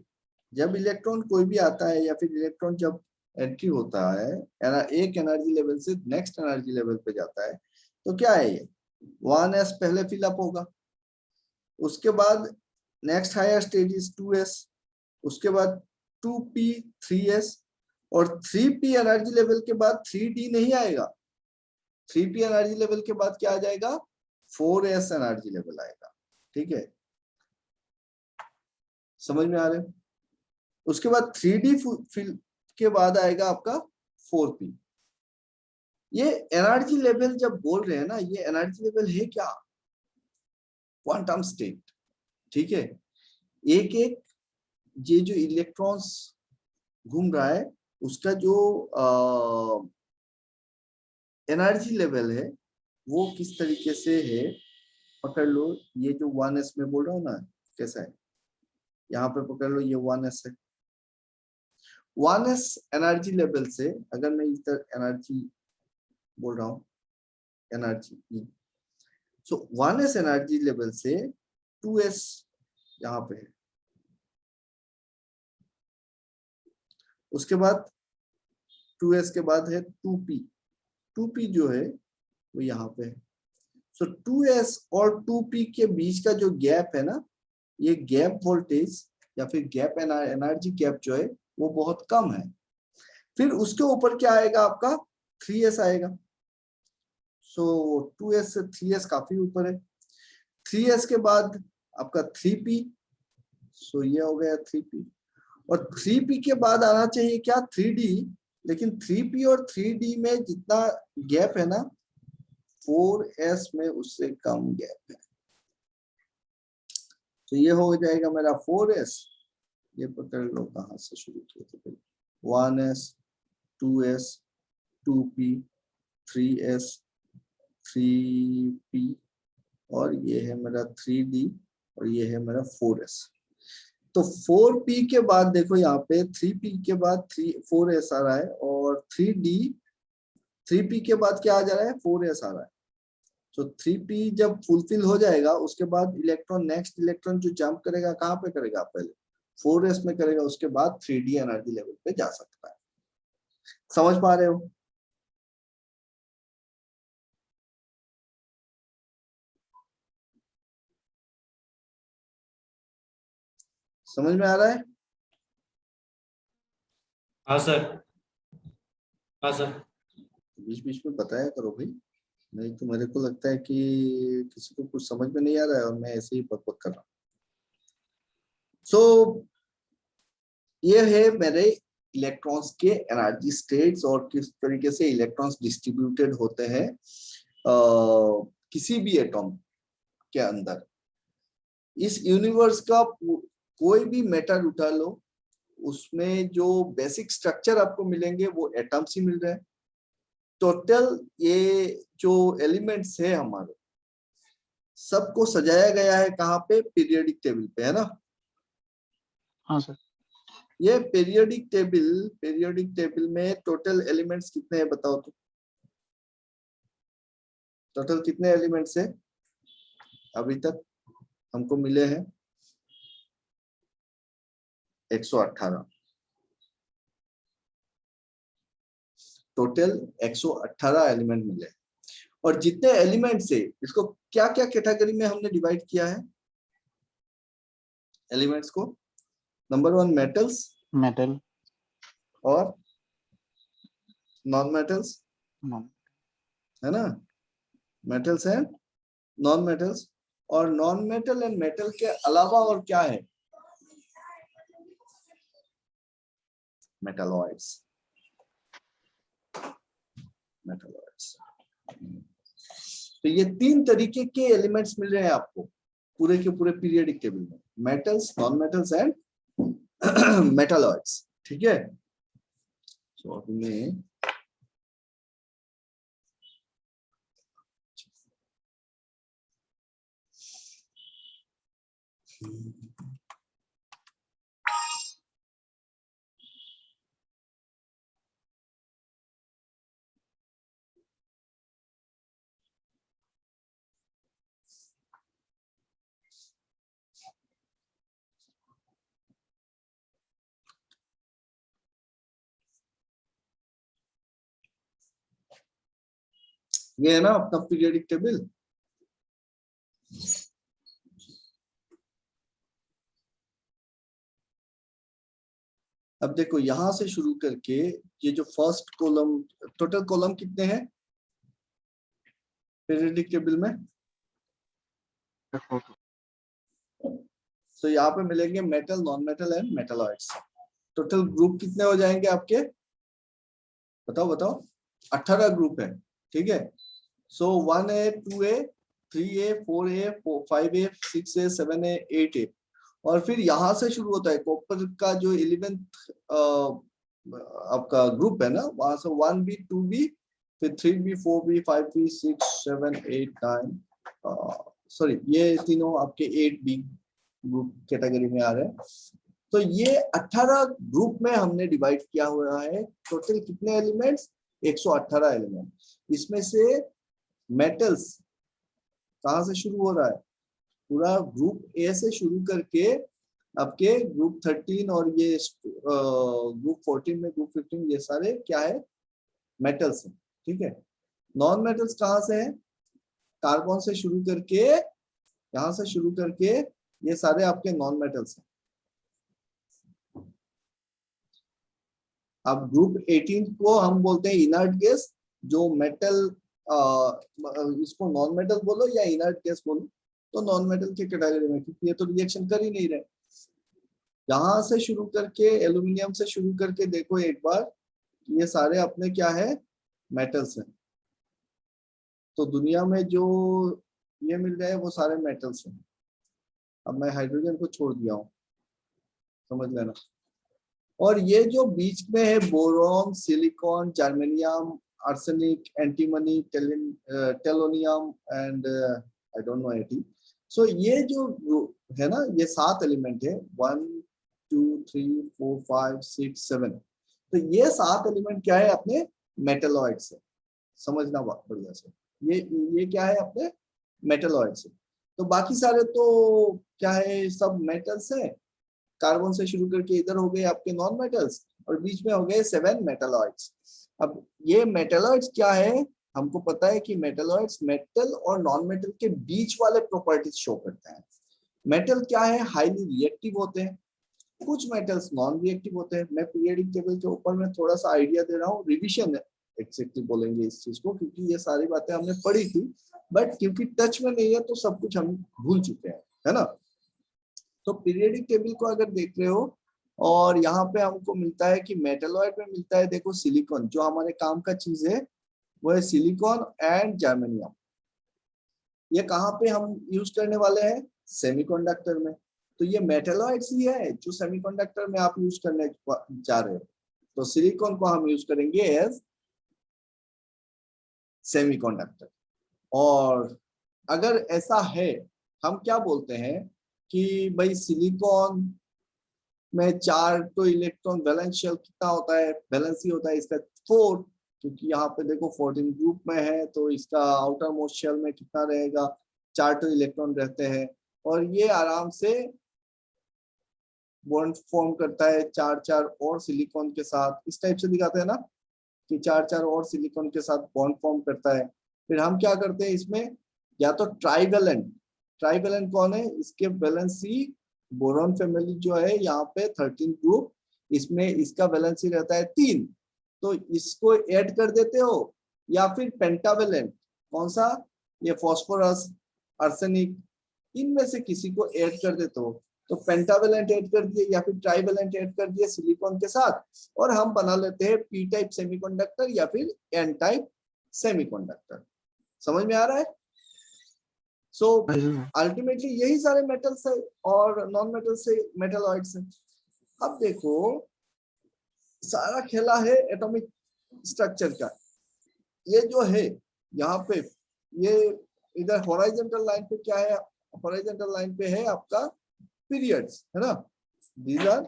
जब इलेक्ट्रॉन कोई भी आता है या फिर इलेक्ट्रॉन जब एंट्री होता है एक एनर्जी लेवल से नेक्स्ट एनर्जी लेवल पे जाता है, तो क्या है ये? 1s पहले फिलअप होगा, उसके बाद next higher stage is 2s, उसके बाद 2p, 3s और 3p एनर्जी लेवल के बाद 3d नहीं आएगा। 3p एनर्जी लेवल के बाद क्या आ जाएगा? 4s एनर्जी लेवल आएगा। ठीक है, समझ में आ रहे हैं? उसके बाद 3d के बाद आएगा आपका 4p। ये एनर्जी लेवल जब बोल रहे हैं ना, ये एनर्जी लेवल है क्या? Quantum state. ठीक है। एक एक ये जो इलेक्ट्रॉन्स घूम रहा है उसका जो एनर्जी लेवल है वो किस तरीके से है, पकड़ लो। ये जो 1s में बोल रहा हूँ ना, कैसा है? यहाँ पे पकड़ लो, ये 1s है। 1s एनर्जी लेवल से, अगर मैं इधर एनर्जी बोल रहा हूँ, एनर्जी, सो 1s एनर्जी लेवल से 2s यहाँ पे है। उसके बाद 2s के बाद है 2p। 2p जो है वो यहाँ पे है। सो 2s और 2p के बीच का जो गैप है ना, ये गैप वोल्टेज या फिर गैप एनर्जी गैप जो है वो बहुत कम है। फिर उसके ऊपर क्या आएगा आपका, 3s आएगा। सो 2s से 3s काफी ऊपर है। 3s के बाद आपका 3p, सो ये हो गया 3p। और 3p के बाद आना चाहिए क्या, 3d। लेकिन 3p और 3d में जितना गैप है ना, 4s में उससे कम गैप है। तो ये हो जाएगा मेरा 4s। ये पकड़ लो कहाँ से शुरू किए थे, 1s, 2s, 2p, 3s, 3p, और ये है मेरा 3d, और ये है मेरा 4s। तो 4p के बाद देखो यहाँ पे 3p के बाद 4s आ रहा है, और 3p के बाद क्या आ जा रहा है, 4s आ रहा है। तो 3p जब फुलफिल हो जाएगा, उसके बाद इलेक्ट्रॉन, नेक्स्ट इलेक्ट्रॉन जो जंप करेगा कहाँ पे करेगा, पहले 4s में करेगा, उसके बाद 3d एनर्जी लेवल पे जा सकता है। समझ पा रहे हो? समझ में आ रहा है? हाँ सर, हाँ सर। बीच बीच में बताया करो भाई, नहीं तो मेरे को लगता है कि किसी को कुछ समझ में नहीं आ रहा है और मैं ऐसे ही बक बक कर रहा हूँ। सो ये है मेरे इलेक्ट्रॉन्स के एनर्जी स्टेट्स और किस तरीके से इलेक्ट्रॉन्स डिस्ट्रीब्यूटेड होते हैं किसी भी एटॉम के अंदर। इस यूनिवर्स का कोई भी मैटर उठा लो, उसमें जो बेसिक स्ट्रक्चर आपको मिलेंगे वो एटम्स ही मिल रहे हैं। टोटल ये जो एलिमेंट्स है हमारे, सबको सजाया गया है कहाँ पे, पीरियोडिक टेबल पे, है ना? हाँ सर। ये पीरियोडिक टेबल में टोटल एलिमेंट्स कितने हैं बताओ तो। टोटल कितने एलिमेंट्स है अभी तक हमको मिले हैं? 118। टोटल 118 एलिमेंट मिले। और जितने एलिमेंट्स है, इसको क्या क्या कैटेगरी में हमने डिवाइड किया है एलिमेंट्स को? नंबर 1 मेटल्स, मेटल, और नॉन मेटल्स, है ना? Metals and non metals. और नॉन मेटल एंड मेटल के अलावा और क्या है? मेटलॉइड्स। तो ये 3 तरीके के एलिमेंट्स मिल रहे हैं आपको पूरे के पूरे पीरियोडिक टेबल में, metals, non metals and metalloids. ठीक है? तो हमें ये है ना अपना पीरियोडिक टेबल। अब देखो यहां से शुरू करके ये जो फर्स्ट कॉलम, टोटल कॉलम कितने हैं पीरियोडिक टेबल में? तो यहाँ पे मिलेंगे metal, non metal and metalloids. Total group कितने हो जाएंगे आपके, बताओ बताओ? 18 ग्रुप है। ठीक है? सो 1A, 2A, 3A, 4A, 5A, 6A, 7A, 8A। और फिर यहाँ से शुरू होता है कॉपर का जो 11th आपका ग्रुप है ना, वहां से 1B, 2B, फिर 3B, 4B, 5B, 6, 7, 8, 9, सॉरी ये तीनों आपके 8B, ग्रुप कैटेगरी में आ रहे हैं। तो ये 18 ग्रुप में हमने डिवाइड किया हुआ है। टोटल कितने एलिमेंट्स? 118 एलिमेंट। इसमें से मेटल्स कहाँ से शुरू हो रहा है? पूरा ग्रुप ए से शुरू करके आपके ग्रुप 13 और ये ग्रुप 14 में ग्रुप 15 ये सारे क्या है? मेटल्स है। ठीक है। नॉन मेटल्स कहाँ से है? कार्बन से शुरू करके, यहां से शुरू करके ये सारे आपके नॉन मेटल्स हैं। अब ग्रुप 18 को हम बोलते हैं इनर्ट गैस, जो मेटल, इसको नॉन मेटल बोलो या इनर्ट गैस बोलो, तो नॉन मेटल के कैटेगरी में, क्योंकि ये तो रिएक्शन कर ही नहीं रहे। यहां से शुरू करके, एल्यूमिनियम से शुरू करके देखो एक बार, ये सारे अपने क्या है? मेटल्स हैं। तो दुनिया में जो ये मिल रहे हैं वो सारे मेटल्स हैं। अब मैं हाइड्रोजन को छोड़ दिया हूँ, समझ लेना। और ये जो बीच में है boron, silicon, germanium, arsenic, antimony, tellurium and I don't know eighty. So ये जो है ना, ये 7 एलिमेंट है, 1 2 3 4 5 6 7। तो ये 7 एलिमेंट क्या है? अपने मेटलॉइड से। समझना बढ़िया से, ये क्या है? अपने मेटलॉइड से। तो बाकी सारे तो क्या है? सब मेटल्स है। कार्बन से शुरू करके इधर हो गए आपके नॉन मेटल्स, और बीच में हो गए 7 मेटलॉइड्स। अब ये मेटलॉइड्स क्या है? हमको पता है कि मेटलॉइड्स मेटल और नॉन मेटल के बीच वाले प्रॉपर्टीज शो करते हैं। मेटल क्या है? हाईली रिएक्टिव होते हैं। कुछ मेटल्स नॉन रिएक्टिव होते हैं। मैं पीरियोडिक टेबल के ऊपर में थोड़ा सा आइडिया दे रहा हूँ, रिविजन है एक्जेक्टली बोलेंगे इस चीज को, क्योंकि ये सारी बातें हमने पढ़ी थी, बट क्योंकि टच में नहीं है तो सब कुछ हम भूल चुके हैं, है ना। तो पीरियोडिक टेबल को अगर देख रहे हो, और यहाँ पे हमको मिलता है कि मेटलॉइड में मिलता है, देखो सिलिकॉन, जो हमारे काम का चीज है वो है सिलिकॉन एंड जर्मेनियम। ये कहाँ पे हम यूज करने वाले हैं? सेमीकंडक्टर में। तो ये मेटलॉइड्स ही है जो सेमीकंडक्टर में आप यूज करने जा रहे हो। तो सिलिकॉन को हम यूज करेंगे एज सेमीकंडक्टर। और अगर ऐसा है, हम क्या बोलते हैं कि भाई सिलिकॉन में 4 तो इलेक्ट्रॉन, वैलेंस शेल कितना होता है? वैलेंस ही होता है इसका 4, क्योंकि यहाँ पे देखो 14 ग्रुप में है, तो इसका आउटर मोस्ट शेल में कितना रहेगा? 4 तो इलेक्ट्रॉन रहते हैं। और ये आराम से बॉन्ड फॉर्म करता है 4 और सिलिकॉन के साथ। इस टाइप से दिखाते हैं ना कि 4 और सिलिकॉन के साथ बॉन्ड फॉर्म करता है। फिर हम क्या करते हैं इसमें? या तो ट्राइवेलेंट। ट्राइवेलेंट कौन है? इसके वैलेंसी, बोरॉन फैमिली जो है यहाँ पे 13 ग्रुप, इसमें इसका वैलेंसी रहता है 3, तो इसको ऐड कर देते हो। या फिर पेंटावेलेंट, कौन सा? ये फॉस्फोरस, आर्सेनिक, इनमें से किसी को ऐड कर देते हो। तो पेंटावेलेंट ऐड कर दिए या फिर ट्राइवेलेंट ऐड कर दिए सिलिकॉन के साथ, और हम बना लेते हैं पी टाइप सेमीकंडक्टर या फिर एन टाइप सेमीकंडक्टर। समझ में आ रहा है? सो अल्टीमेटली यही सारे मेटल्स है और नॉन मेटल से मेटलॉइड्स है। अब देखो सारा खेला है एटॉमिक स्ट्रक्चर का। ये जो है यहाँ पे, ये इधर हॉराइजॉन्टल लाइन पे क्या है? हॉराइजॉन्टल लाइन पे है आपका पीरियड्स, है ना। These are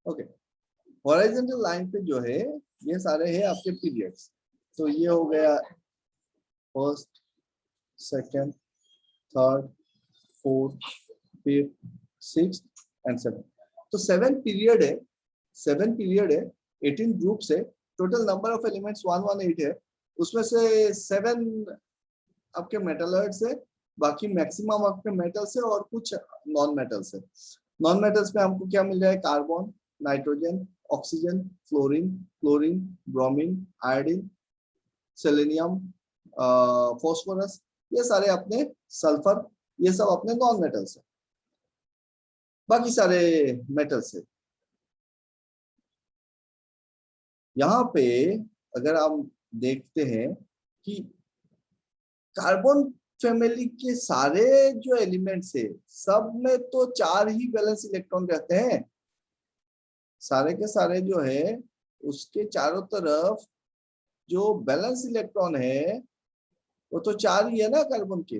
okay. Horizontal line पे जो है ये सारे हैं आपके पीरियड्स। तो ये हो गया first, second, third, fourth, fifth, sixth and seven. तो 7 पीरियड है, 7 पीरियड है, 18 ग्रुप्स है, टोटल नंबर ऑफ एलिमेंट्स 118 है। उसमें से 7 आपके मेटलॉइड्स है, बाकी मैक्सिमम आपके मेटल्स है और कुछ नॉन मेटल्स है। नॉन मेटल्स में हमको क्या मिल रहा है? Carbon, nitrogen, oxygen, fluorine, chlorine, bromine, iodine, selenium, phosphorus, ये सारे अपने सल्फर, ये सब अपने नॉन मेटल्स है। बाकी सारे मेटल्स है। यहाँ पे अगर आप देखते हैं कि कार्बन फैमिली के सारे जो एलिमेंट्स है सब में तो 4 ही वैलेंस इलेक्ट्रॉन रहते हैं, सारे के सारे जो है उसके चारों तरफ जो बैलेंस इलेक्ट्रॉन है वो तो 4 ही है ना कार्बन के।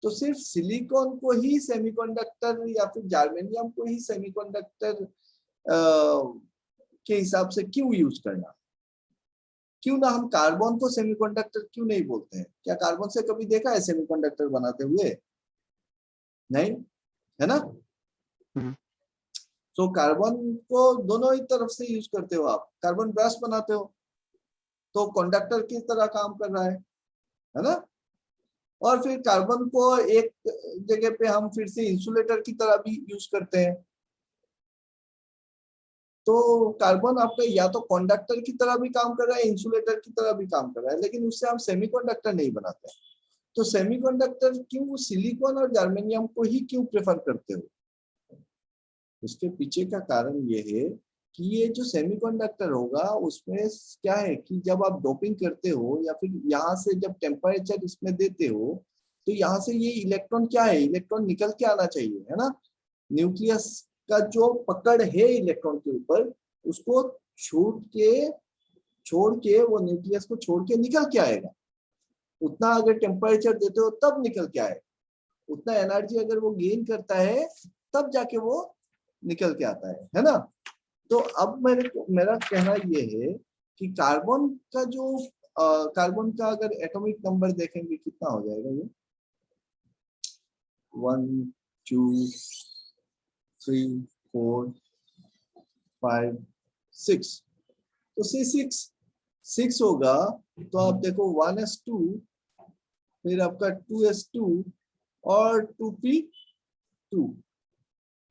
तो सिर्फ सिलिकॉन को ही सेमीकंडक्टर या फिर जर्मेनियम को ही सेमीकंडक्टर के हिसाब से क्यों यूज करना, क्यों ना हम कार्बन को सेमीकंडक्टर क्यों नहीं बोलते हैं? क्या कार्बन से कभी देखा है सेमीकंडक्टर बनाते हुए? नहीं, है ना। तो कार्बन को दोनों ही तरफ से यूज करते हो आप, कार्बन ब्रश बनाते हो तो कंडक्टर की तरह काम कर रहा है ना। और फिर कार्बन को एक जगह पे हम फिर से इंसुलेटर की तरह भी यूज करते हैं। तो कार्बन आपका या तो कंडक्टर की तरह भी काम कर रहा है, इंसुलेटर की तरह भी काम कर रहा है, लेकिन उससे हम सेमीकंडक्टर नहीं बनाते। तो सेमीकंडक्टर क्यों सिलिकॉन और जर्मेनियम को ही क्यों प्रेफर करते हो? उसके पीछे का कारण ये है कि ये जो सेमीकंडक्टर होगा उसमें क्या है कि जब आप डोपिंग करते हो या फिर यहाँ से जब टेम्परेचर इसमें देते हो तो यहाँ से ये इलेक्ट्रॉन क्या है, इलेक्ट्रॉन निकल के आना चाहिए, है ना। न्यूक्लियस का जो पकड़ है इलेक्ट्रॉन के ऊपर उसको छोड़ के वो न्यूक्लियस को छोड़ के निकल के आएगा। उतना अगर टेम्परेचर देते हो तब निकल के आएगा, उतना एनर्जी अगर वो गेन करता है तब जाके वो निकल के आता है ना। तो अब मेरा कहना ये है कि कार्बन का जो कार्बन का अगर एटॉमिक नंबर देखेंगे कितना हो जाएगा ये 1 2 3 4 5 6, तो C6 होगा। तो आप देखो 1s2 फिर आपका 2s2 और 2p2,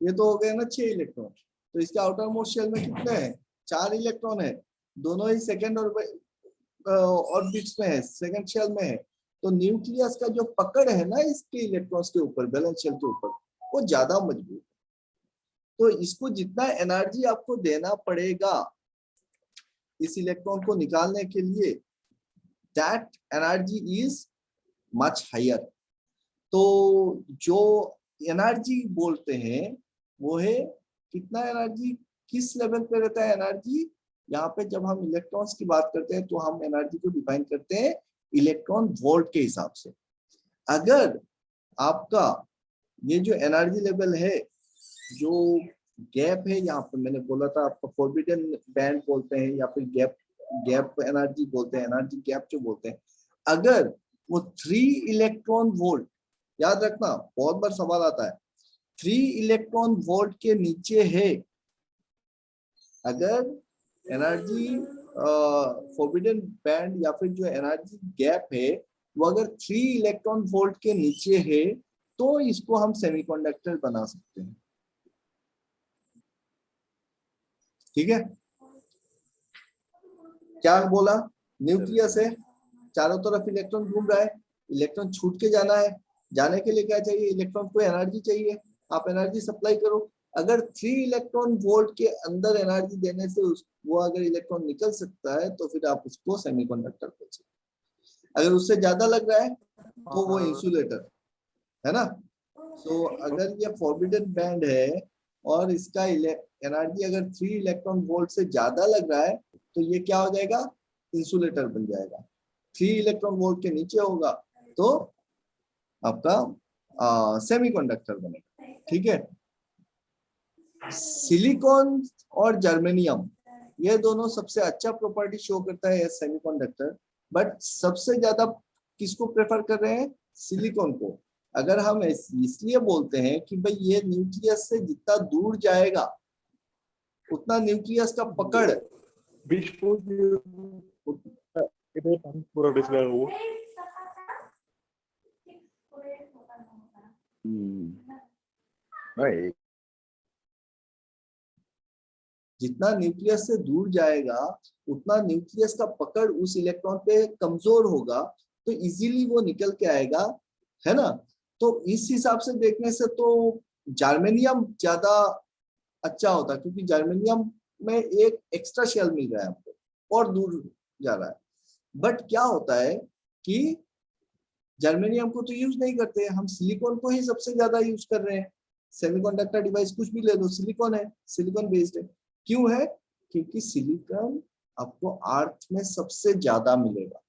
ये तो हो गए ना 6 इलेक्ट्रॉन। तो इसके आउटर मोस्ट शेल में कितने हैं? 4 इलेक्ट्रॉन है, दोनों ही सेकेंड ऑर्बिट्स में है, सेकेंड शेल में है। तो न्यूक्लियस का जो पकड़ है ना इसके इलेक्ट्रॉन्स के ऊपर बैलेंस शेल के ऊपर वो ज्यादा मजबूत। तो इसको जितना एनर्जी आपको देना पड़ेगा इस इलेक्ट्रॉन को निकालने के लिए, that energy is much higher. तो जो एनर्जी बोलते हैं वो है कितना एनर्जी, किस लेवल पे रहता है एनर्जी। यहाँ पे जब हम इलेक्ट्रॉन्स की बात करते हैं तो हम एनर्जी को डिफाइन करते हैं इलेक्ट्रॉन वोल्ट के हिसाब से। अगर आपका ये जो एनर्जी लेवल है, जो गैप है, यहाँ पे मैंने बोला था आपका फॉरबिडन बैंड बोलते हैं या फिर गैप एनर्जी बोलते हैं, एनर्जी गैप जो बोलते हैं, अगर वो 3 इलेक्ट्रॉन वोल्ट, याद रखना बहुत बार सवाल आता है, 3 इलेक्ट्रॉन वोल्ट के नीचे है, अगर एनर्जी फॉरबिडन बैंड या फिर जो एनर्जी गैप है वो अगर 3 इलेक्ट्रॉन वोल्ट के नीचे है तो इसको हम सेमीकंडक्टर बना सकते हैं। ठीक है, क्या बोला, न्यूक्लियस है, चारों तरफ इलेक्ट्रॉन घूम रहा है, इलेक्ट्रॉन छूट के जाना है, जाने के लिए क्या चाहिए, इलेक्ट्रॉन को एनर्जी चाहिए, आप एनर्जी सप्लाई करो। अगर 3 इलेक्ट्रॉन वोल्ट के अंदर एनर्जी देने से वो अगर इलेक्ट्रॉन निकल सकता है तो फिर आप उसको सेमीकंडक्टर बोल सकते हैं। अगर उससे ज्यादा लग रहा है तो वो इंसुलेटर है ना। तो अगर ये फॉरबिडन बैंड है और इसका एनर्जी अगर 3 इलेक्ट्रॉन वोल्ट से ज्यादा लग रहा है तो ये क्या हो जाएगा, इंसुलेटर बन जाएगा। 3 इलेक्ट्रॉन वोल्ट के नीचे होगा तो आपका सेमीकंडक्टर बनेगा। ठीक है, सिलिकॉन और जर्मेनियम ये दोनों सबसे अच्छा प्रॉपर्टी शो करता है सेमीकंडक्टर, बट सबसे ज्यादा किसको प्रेफर कर रहे हैं, सिलिकॉन को। अगर हम इसलिए बोलते हैं कि भाई ये न्यूक्लियस से जितना दूर जाएगा उतना न्यूक्लियस का पकड़ पूरा डिस्प्ले हो भाई, जितना न्यूक्लियस से दूर जाएगा उतना न्यूक्लियस का पकड़ उस इलेक्ट्रॉन पे कमजोर होगा तो इजीली वो निकल के आएगा, है ना। तो इस हिसाब से देखने से तो जर्मेनियम ज्यादा अच्छा होता क्योंकि जर्मेनियम में एक एक्स्ट्रा शेल मिल रहा है हमको और दूर जा रहा है। बट क्या होता है कि जर्मेनियम को तो यूज नहीं करते, हम सिलिकॉन को ही सबसे ज्यादा यूज कर रहे हैं। सेमीकंडक्टर डिवाइस कुछ भी ले लो, सिलिकॉन है, सिलिकॉन बेस्ड है। क्यों है? क्योंकि सिलिकॉन आपको अर्थ में सबसे ज्यादा मिलेगा,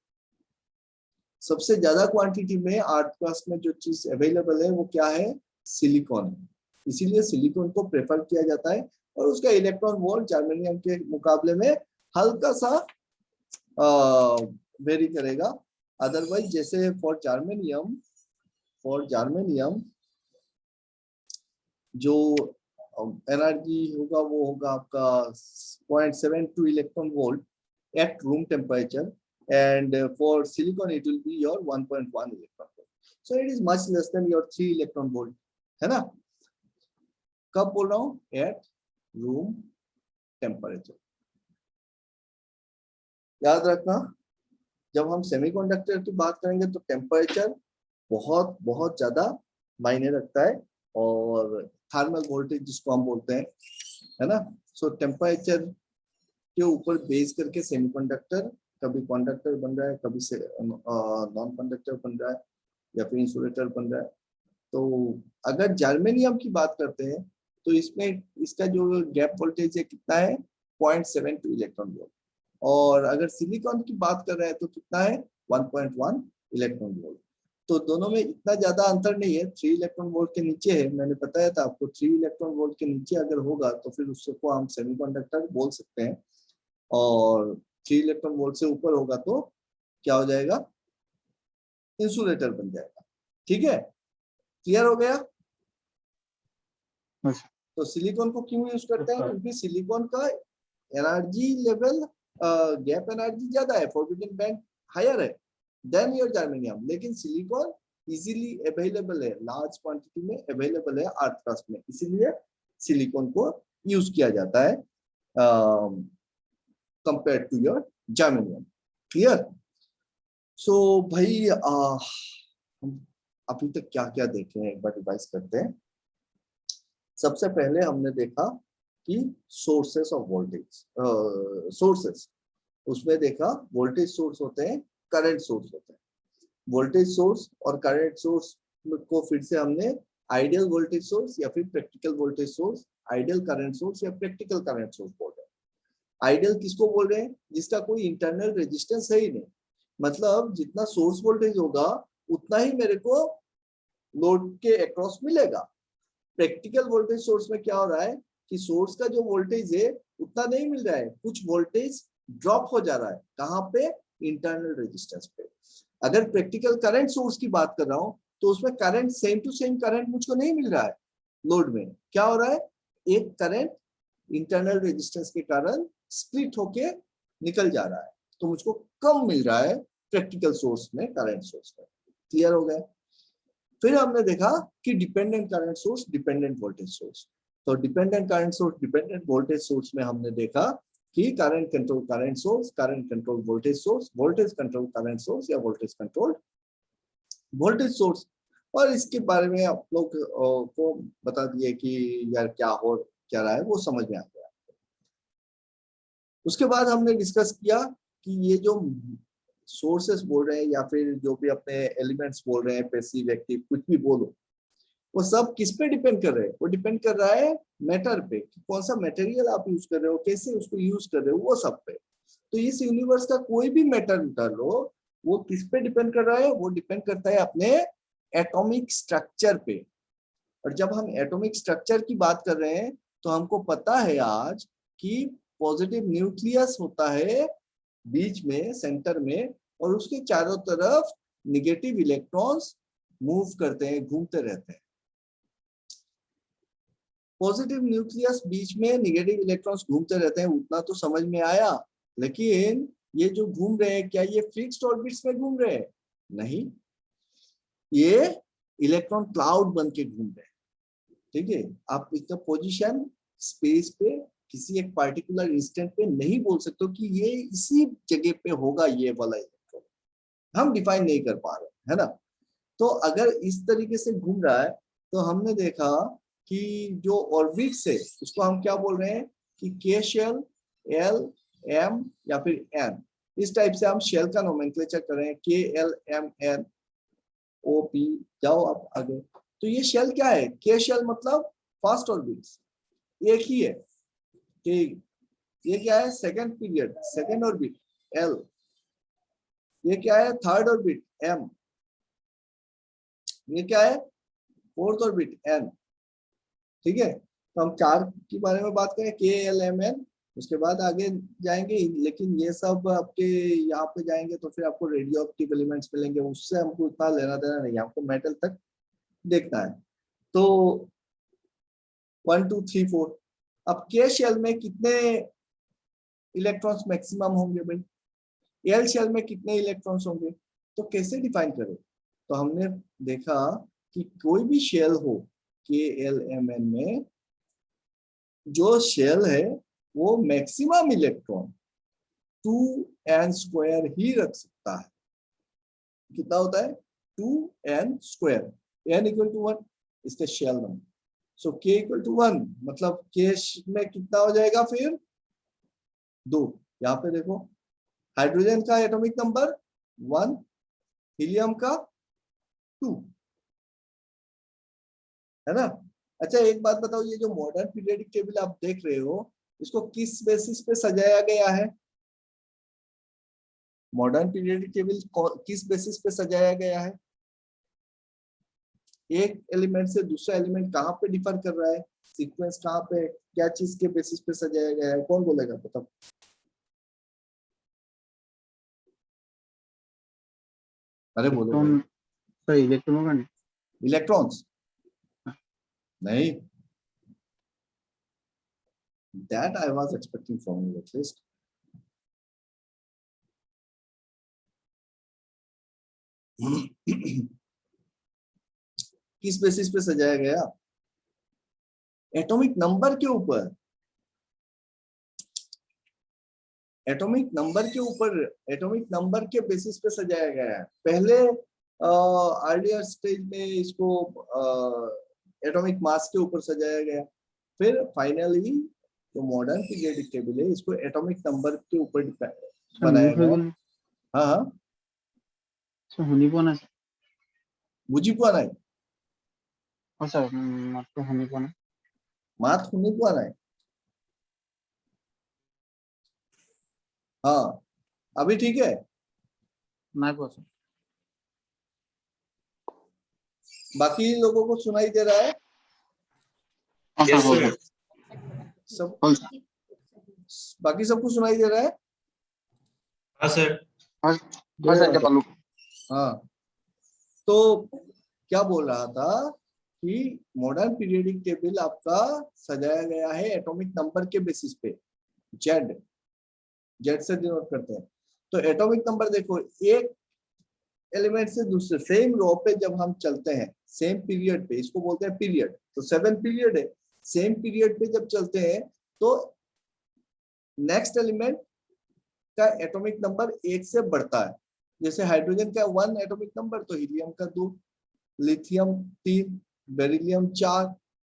सबसे ज्यादा क्वांटिटी में अर्थ क्रस्ट में जो चीज अवेलेबल है वो क्या है? सिलिकॉन है। इसीलिए सिलिकॉन को प्रेफर किया जाता है, और उसका इलेक्ट्रॉन वोल्ट जर्मेनियम के मुकाबले में हल्का सा वेरी करेगा। अदरवाइज जैसे फॉर जर्मेनियम जो एनर्जी होगा वो होगा आपका 0.72 electron volt at room temperature, and for silicon it will be your 1.1 electron volt. So it is much less than your 3 electron volt, है ना? कब बोल रहा हूँ? At room temperature. याद रखना, जब हम सेमीकंडक्टर की बात करेंगे तो टेम्परेचर बहुत बहुत ज्यादा मायने रखता है, और थर्मल वोल्टेज जिसको हम बोलते हैं, है ना? सो टेम्परेचर के ऊपर बेस करके सेमीकंडक्टर कभी कंडक्टर बन रहा है, कभी से नॉन कंडक्टर बन रहा है, या फिर इंसुलेटर बन रहा है। तो अगर जर्मेनियम की बात करते हैं तो इसमें इसका जो गैप वोल्टेज है कितना है? 0.72 इलेक्ट्रॉन वोल्ट। और अगर सिलिकॉन की बात कर रहे हैं तो कितना है? 1.1 इलेक्ट्रॉन वोल्ट। तो दोनों में इतना ज्यादा अंतर नहीं है, 3 इलेक्ट्रॉन वोल्ट के नीचे है। मैंने बताया था आपको, 3 इलेक्ट्रॉन वोल्ट के नीचे अगर होगा तो फिर उसको हम सेमीकंडक्टर बोल सकते हैं, और 3 इलेक्ट्रॉन वोल्ट से ऊपर होगा तो क्या हो जाएगा? इंसुलेटर बन जाएगा। ठीक है, क्लियर हो गया? अच्छा। तो सिलिकॉन को क्यों यूज करते हैं? क्योंकि सिलिकॉन का एनर्जी लेवल, गैप एनर्जी ज्यादा है, फॉरबिडन बैंड हायर है देन योर जर्मेनियम, लेकिन सिलिकॉन इजीली अवेलेबल है, लार्ज क्वांटिटी में अवेलेबल है अर्थ क्रस्ट में, इसीलिए सिलिकॉन को यूज किया जाता है compare to your germanium. Clear? So भाई हम अभी तक क्या क्या देखे हैं एक बार रिवाइज करते हैं। सबसे पहले हमने देखा कि सोर्सेस ऑफ वोल्टेज, सोर्सेस, उसमें देखा वोल्टेज सोर्स होते हैं, करंट सोर्स होते हैं। वोल्टेज सोर्स और करंट सोर्स को फिर से हमने आइडियल वोल्टेज सोर्स या फिर practical voltage source, ideal current source या प्रैक्टिकल करंट सोर्स बोल रहे हैं। आइडियल किसको बोल रहे हैं? जिसका कोई इंटरनल रेजिस्टेंस है ही नहीं, मतलब जितना सोर्स वोल्टेज होगा उतना ही मेरे को लोड के अक्रॉस मिलेगा। प्रैक्टिकल वोल्टेज सोर्स में क्या हो रहा है कि सोर्स का जो वोल्टेज है उतना नहीं मिल रहा है, कुछ वोल्टेज ड्रॉप हो जा रहा है। कहाँ पे? इंटरनल रेजिस्टेंस पे। अगर प्रैक्टिकल करंट सोर्स की बात कर रहा हूं तो उसमें current same to same current मुझको नहीं मिल रहा है। लोड में क्या हो रहा है? एक करंट इंटरनल रेजिस्टेंस के कारण स्प्लिट होके निकल जा रहा है, तो मुझको कम मिल रहा है प्रैक्टिकल सोर्स में, करंट सोर्स में। क्लियर हो गया? फिर हमने देखा कि dependent current source, dependent voltage source. तो dependent current source, dependent voltage source में हमने देखा कि current control current source, current control voltage source, voltage control current source या वोल्टेज कंट्रोल वोल्टेज सोर्स। और इसके बारे में आप लोग को बता दिए कि यार क्या हो क्या रहा है, वो समझ में आ गया। उसके बाद हमने डिस्कस किया कि ये जो सोर्सेस बोल रहे हैं या फिर जो भी अपने एलिमेंट्स बोल रहे हैं, पैसिव एक्टिव कुछ भी बोलो, वो सब किस पे डिपेंड कर रहे हैं? वो डिपेंड कर रहा है मैटर पे, कि कौन सा मटेरियल आप यूज कर रहे हो, कैसे उसको यूज कर रहे हो, वो सब पे। तो इस यूनिवर्स का कोई भी मैटर उठा लो, वो किस पे डिपेंड कर रहा है? वो डिपेंड करता है अपने एटॉमिक स्ट्रक्चर पे। और जब हम एटॉमिक स्ट्रक्चर की बात कर रहे हैं तो हमको पता है आज कि पॉजिटिव न्यूक्लियस होता है बीच में, सेंटर में, और उसके चारों तरफ नेगेटिव इलेक्ट्रॉन्स मूव करते हैं, घूमते रहते हैं। पॉजिटिव न्यूक्लियस बीच में, नेगेटिव इलेक्ट्रॉन्स घूमते रहते हैं, उतना तो समझ में आया। लेकिन ये जो घूम रहे हैं, क्या ये फिक्स्ड ऑर्बिट्स में घूम रहे हैं? नहीं, ये इलेक्ट्रॉन क्लाउड बन के घूम रहे हैं। ठीक है, आप इसका पोजीशन स्पेस पे किसी एक पार्टिकुलर इंस्टेंट पे नहीं बोल सकते हो कि ये इसी जगह पे होगा ये वाला इलेक्ट्रॉन, हम डिफाइन नहीं कर पा रहे, है ना? तो अगर इस तरीके से घूम रहा है तो हमने देखा कि जो ऑर्बिट्स है उसको हम क्या बोल रहे हैं कि के शेल, एल, एम या फिर एन, इस टाइप से हम शेल का नोमेनक्लेचर कर रहे हैं, K, L, M, N. O P, जाओ आप आगे। तो ये शेल क्या है? के शेल मतलब फर्स्ट ऑर्बिट, एक ही है कि ये क्या है? Second period, second orbit L. ये क्या है? Third orbit M. ये क्या है? Fourth orbit N. ठीक है, तो हम 4 के बारे में बात करें, के एल एम एन, उसके बाद आगे जाएंगे। लेकिन ये सब आपके यहाँ पे जाएंगे तो फिर आपको रेडियो एक्टिव एलिमेंट्स मिलेंगे, उससे हमको उतना लेना देना नहीं है, हमको मेटल तक देखना है। तो 1 2 3 4। अब के शेल में कितने इलेक्ट्रॉन्स मैक्सिमम होंगे भाई? एल शेल में कितने इलेक्ट्रॉन्स होंगे? तो कैसे डिफाइन करें? तो हमने देखा कि कोई भी शेल हो के एल एम एन में, जो शेल है वो मैक्सिमम इलेक्ट्रॉन 2n² ही रख सकता है। कितना होता है? 2n², n = 1, इसके शेल नंबर। सो k = 1, मतलब k में कितना हो जाएगा फिर? 2। यहाँ पे देखो, हाइड्रोजन का एटॉमिक नंबर 1, हीलियम का 2, है ना? अच्छा एक बात बताओ, ये जो मॉडर्न पीरियोडिक टेबल आप देख रहे हो, इसको किस बेसिस पे सजाया गया है? मॉडर्न पीरियोडिक टेबल किस बेसिस पे सजाया गया है? एक एलिमेंट से दूसरा एलिमेंट कहाँ पे डिफर कर रहा है? सीक्वेंस कहाँ पे, क्या चीज के बेसिस पे सजाया गया है? कौन बोलेगा? बताओ। अरे बोलो भाई। सर इलेक्ट्रॉन होगा नहीं? इलेक्ट्रॉन्स नहीं, that I was expecting from you at least. किस बेसिस पे सजाया गया? एटॉमिक नंबर के ऊपर, एटॉमिक नंबर के ऊपर, एटॉमिक नंबर के बेसिस पे सजाया गया है। पहले अर्लियर स्टेज में इसको एटॉमिक मास के ऊपर सजाया गया, फिर फाइनली जो मॉडर्न पीरियोडिक टेबल है इसको एटॉमिक नंबर के ऊपर बनाया गया। हाँ हाँ, होनी को ना सर, बुझी पाना है, और सर मतलब होनी को ना। मात होने को आना है। हाँ, अभी ठीक है? ना को सर। बाकी लोगों को सुनाई दे रहा है? हाँ Yes, सर, sir. सब, बोल सर। बाकी सबको सुनाई दे रहा है? हाँ सर। हाँ सर, क्या चालू? हाँ, तो क्या बोल रहा था कि मॉडर्न पीरियोडिक टेबल आपका सजाया गया है एटॉमिक नंबर के बेसिस पे, जेड, जेड से डिनोट करते हैं। तो एटॉमिक नंबर देखो, एक एलिमेंट से दूसरे सेम रो पे जब हम चलते हैं, सेम पीरियड पे, इसको बोलते हैं पीरियड, तो 7 पीरियड है, सेम पीरियड पे जब चलते हैं तो नेक्स्ट एलिमेंट का एटॉमिक नंबर 1 से बढ़ता है। जैसे हाइड्रोजन का 1 एटॉमिक नंबर, तो हीलियम का 2, lithium 3, beryllium 4,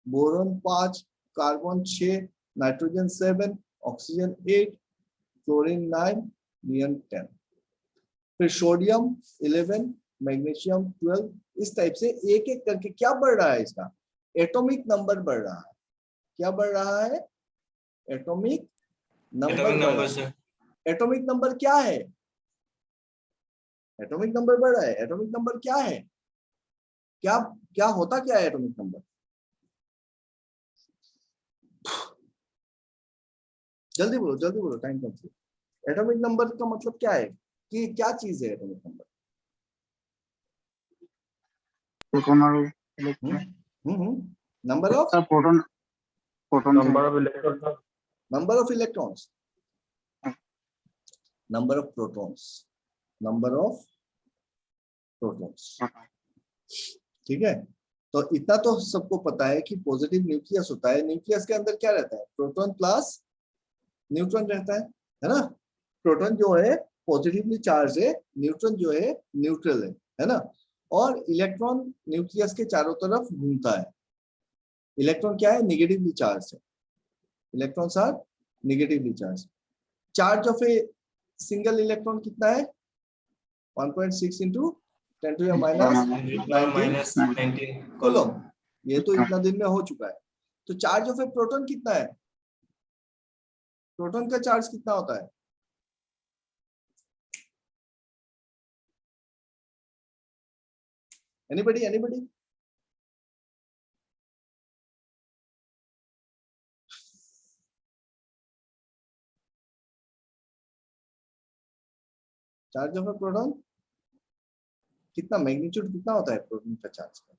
boron 5, carbon 6, nitrogen 7, oxygen 8, chlorine 9, नियन 10, फिर सोडियम 11, मैग्नीशियम 12, इस टाइप से एक एक करके क्या बढ़ रहा है? इसका एटॉमिक नंबर बढ़ रहा है। क्या बढ़ रहा है? एटॉमिक नंबर एटॉमिक बढ़ रहा नंबर है। सर। एटॉमिक नंबर क्या है? एटॉमिक नंबर बढ़ रहा है। एटॉमिक नंबर क्या है? क्या क्या होता क्या है एटॉमिक नंबर? जल्दी बोलो, टाइम कम से। एटॉमिक नंबर का मतलब क्या है? कि क्या चीज है एटॉमिक नंबर? प्रोटॉन और electron. Number of, sir proton, proton Number of electrons. Number of electrons, number of protons, number of protons. ठीक है, तो इतना तो सबको पता है कि पॉजिटिव न्यूक्लियस होता है। न्यूक्लियस के अंदर क्या रहता है? प्रोटॉन प्लस न्यूट्रॉन रहता है ना? प्रोटॉन जो है पॉजिटिवली चार्ज है, न्यूट्रॉन जो है न्यूट्रल है ना? और इलेक्ट्रॉन न्यूक्लियस के चारों तरफ घूमता है। इलेक्ट्रॉन क्या है? निगेटिवली चार्ज है। Electrons are negatively charge. Charge of a single electron कितना है? 1.6 into 10 to the minus 19 minus 19 coulomb. ये तो इतना दिन में हो चुका है। तो चार्ज ऑफ ए प्रोटॉन कितना है? प्रोटॉन का चार्ज कितना होता है? Anybody? Charge of A proton कितना, मैग्नीट्यूड कितना होता है प्रोटॉन का चार्ज का,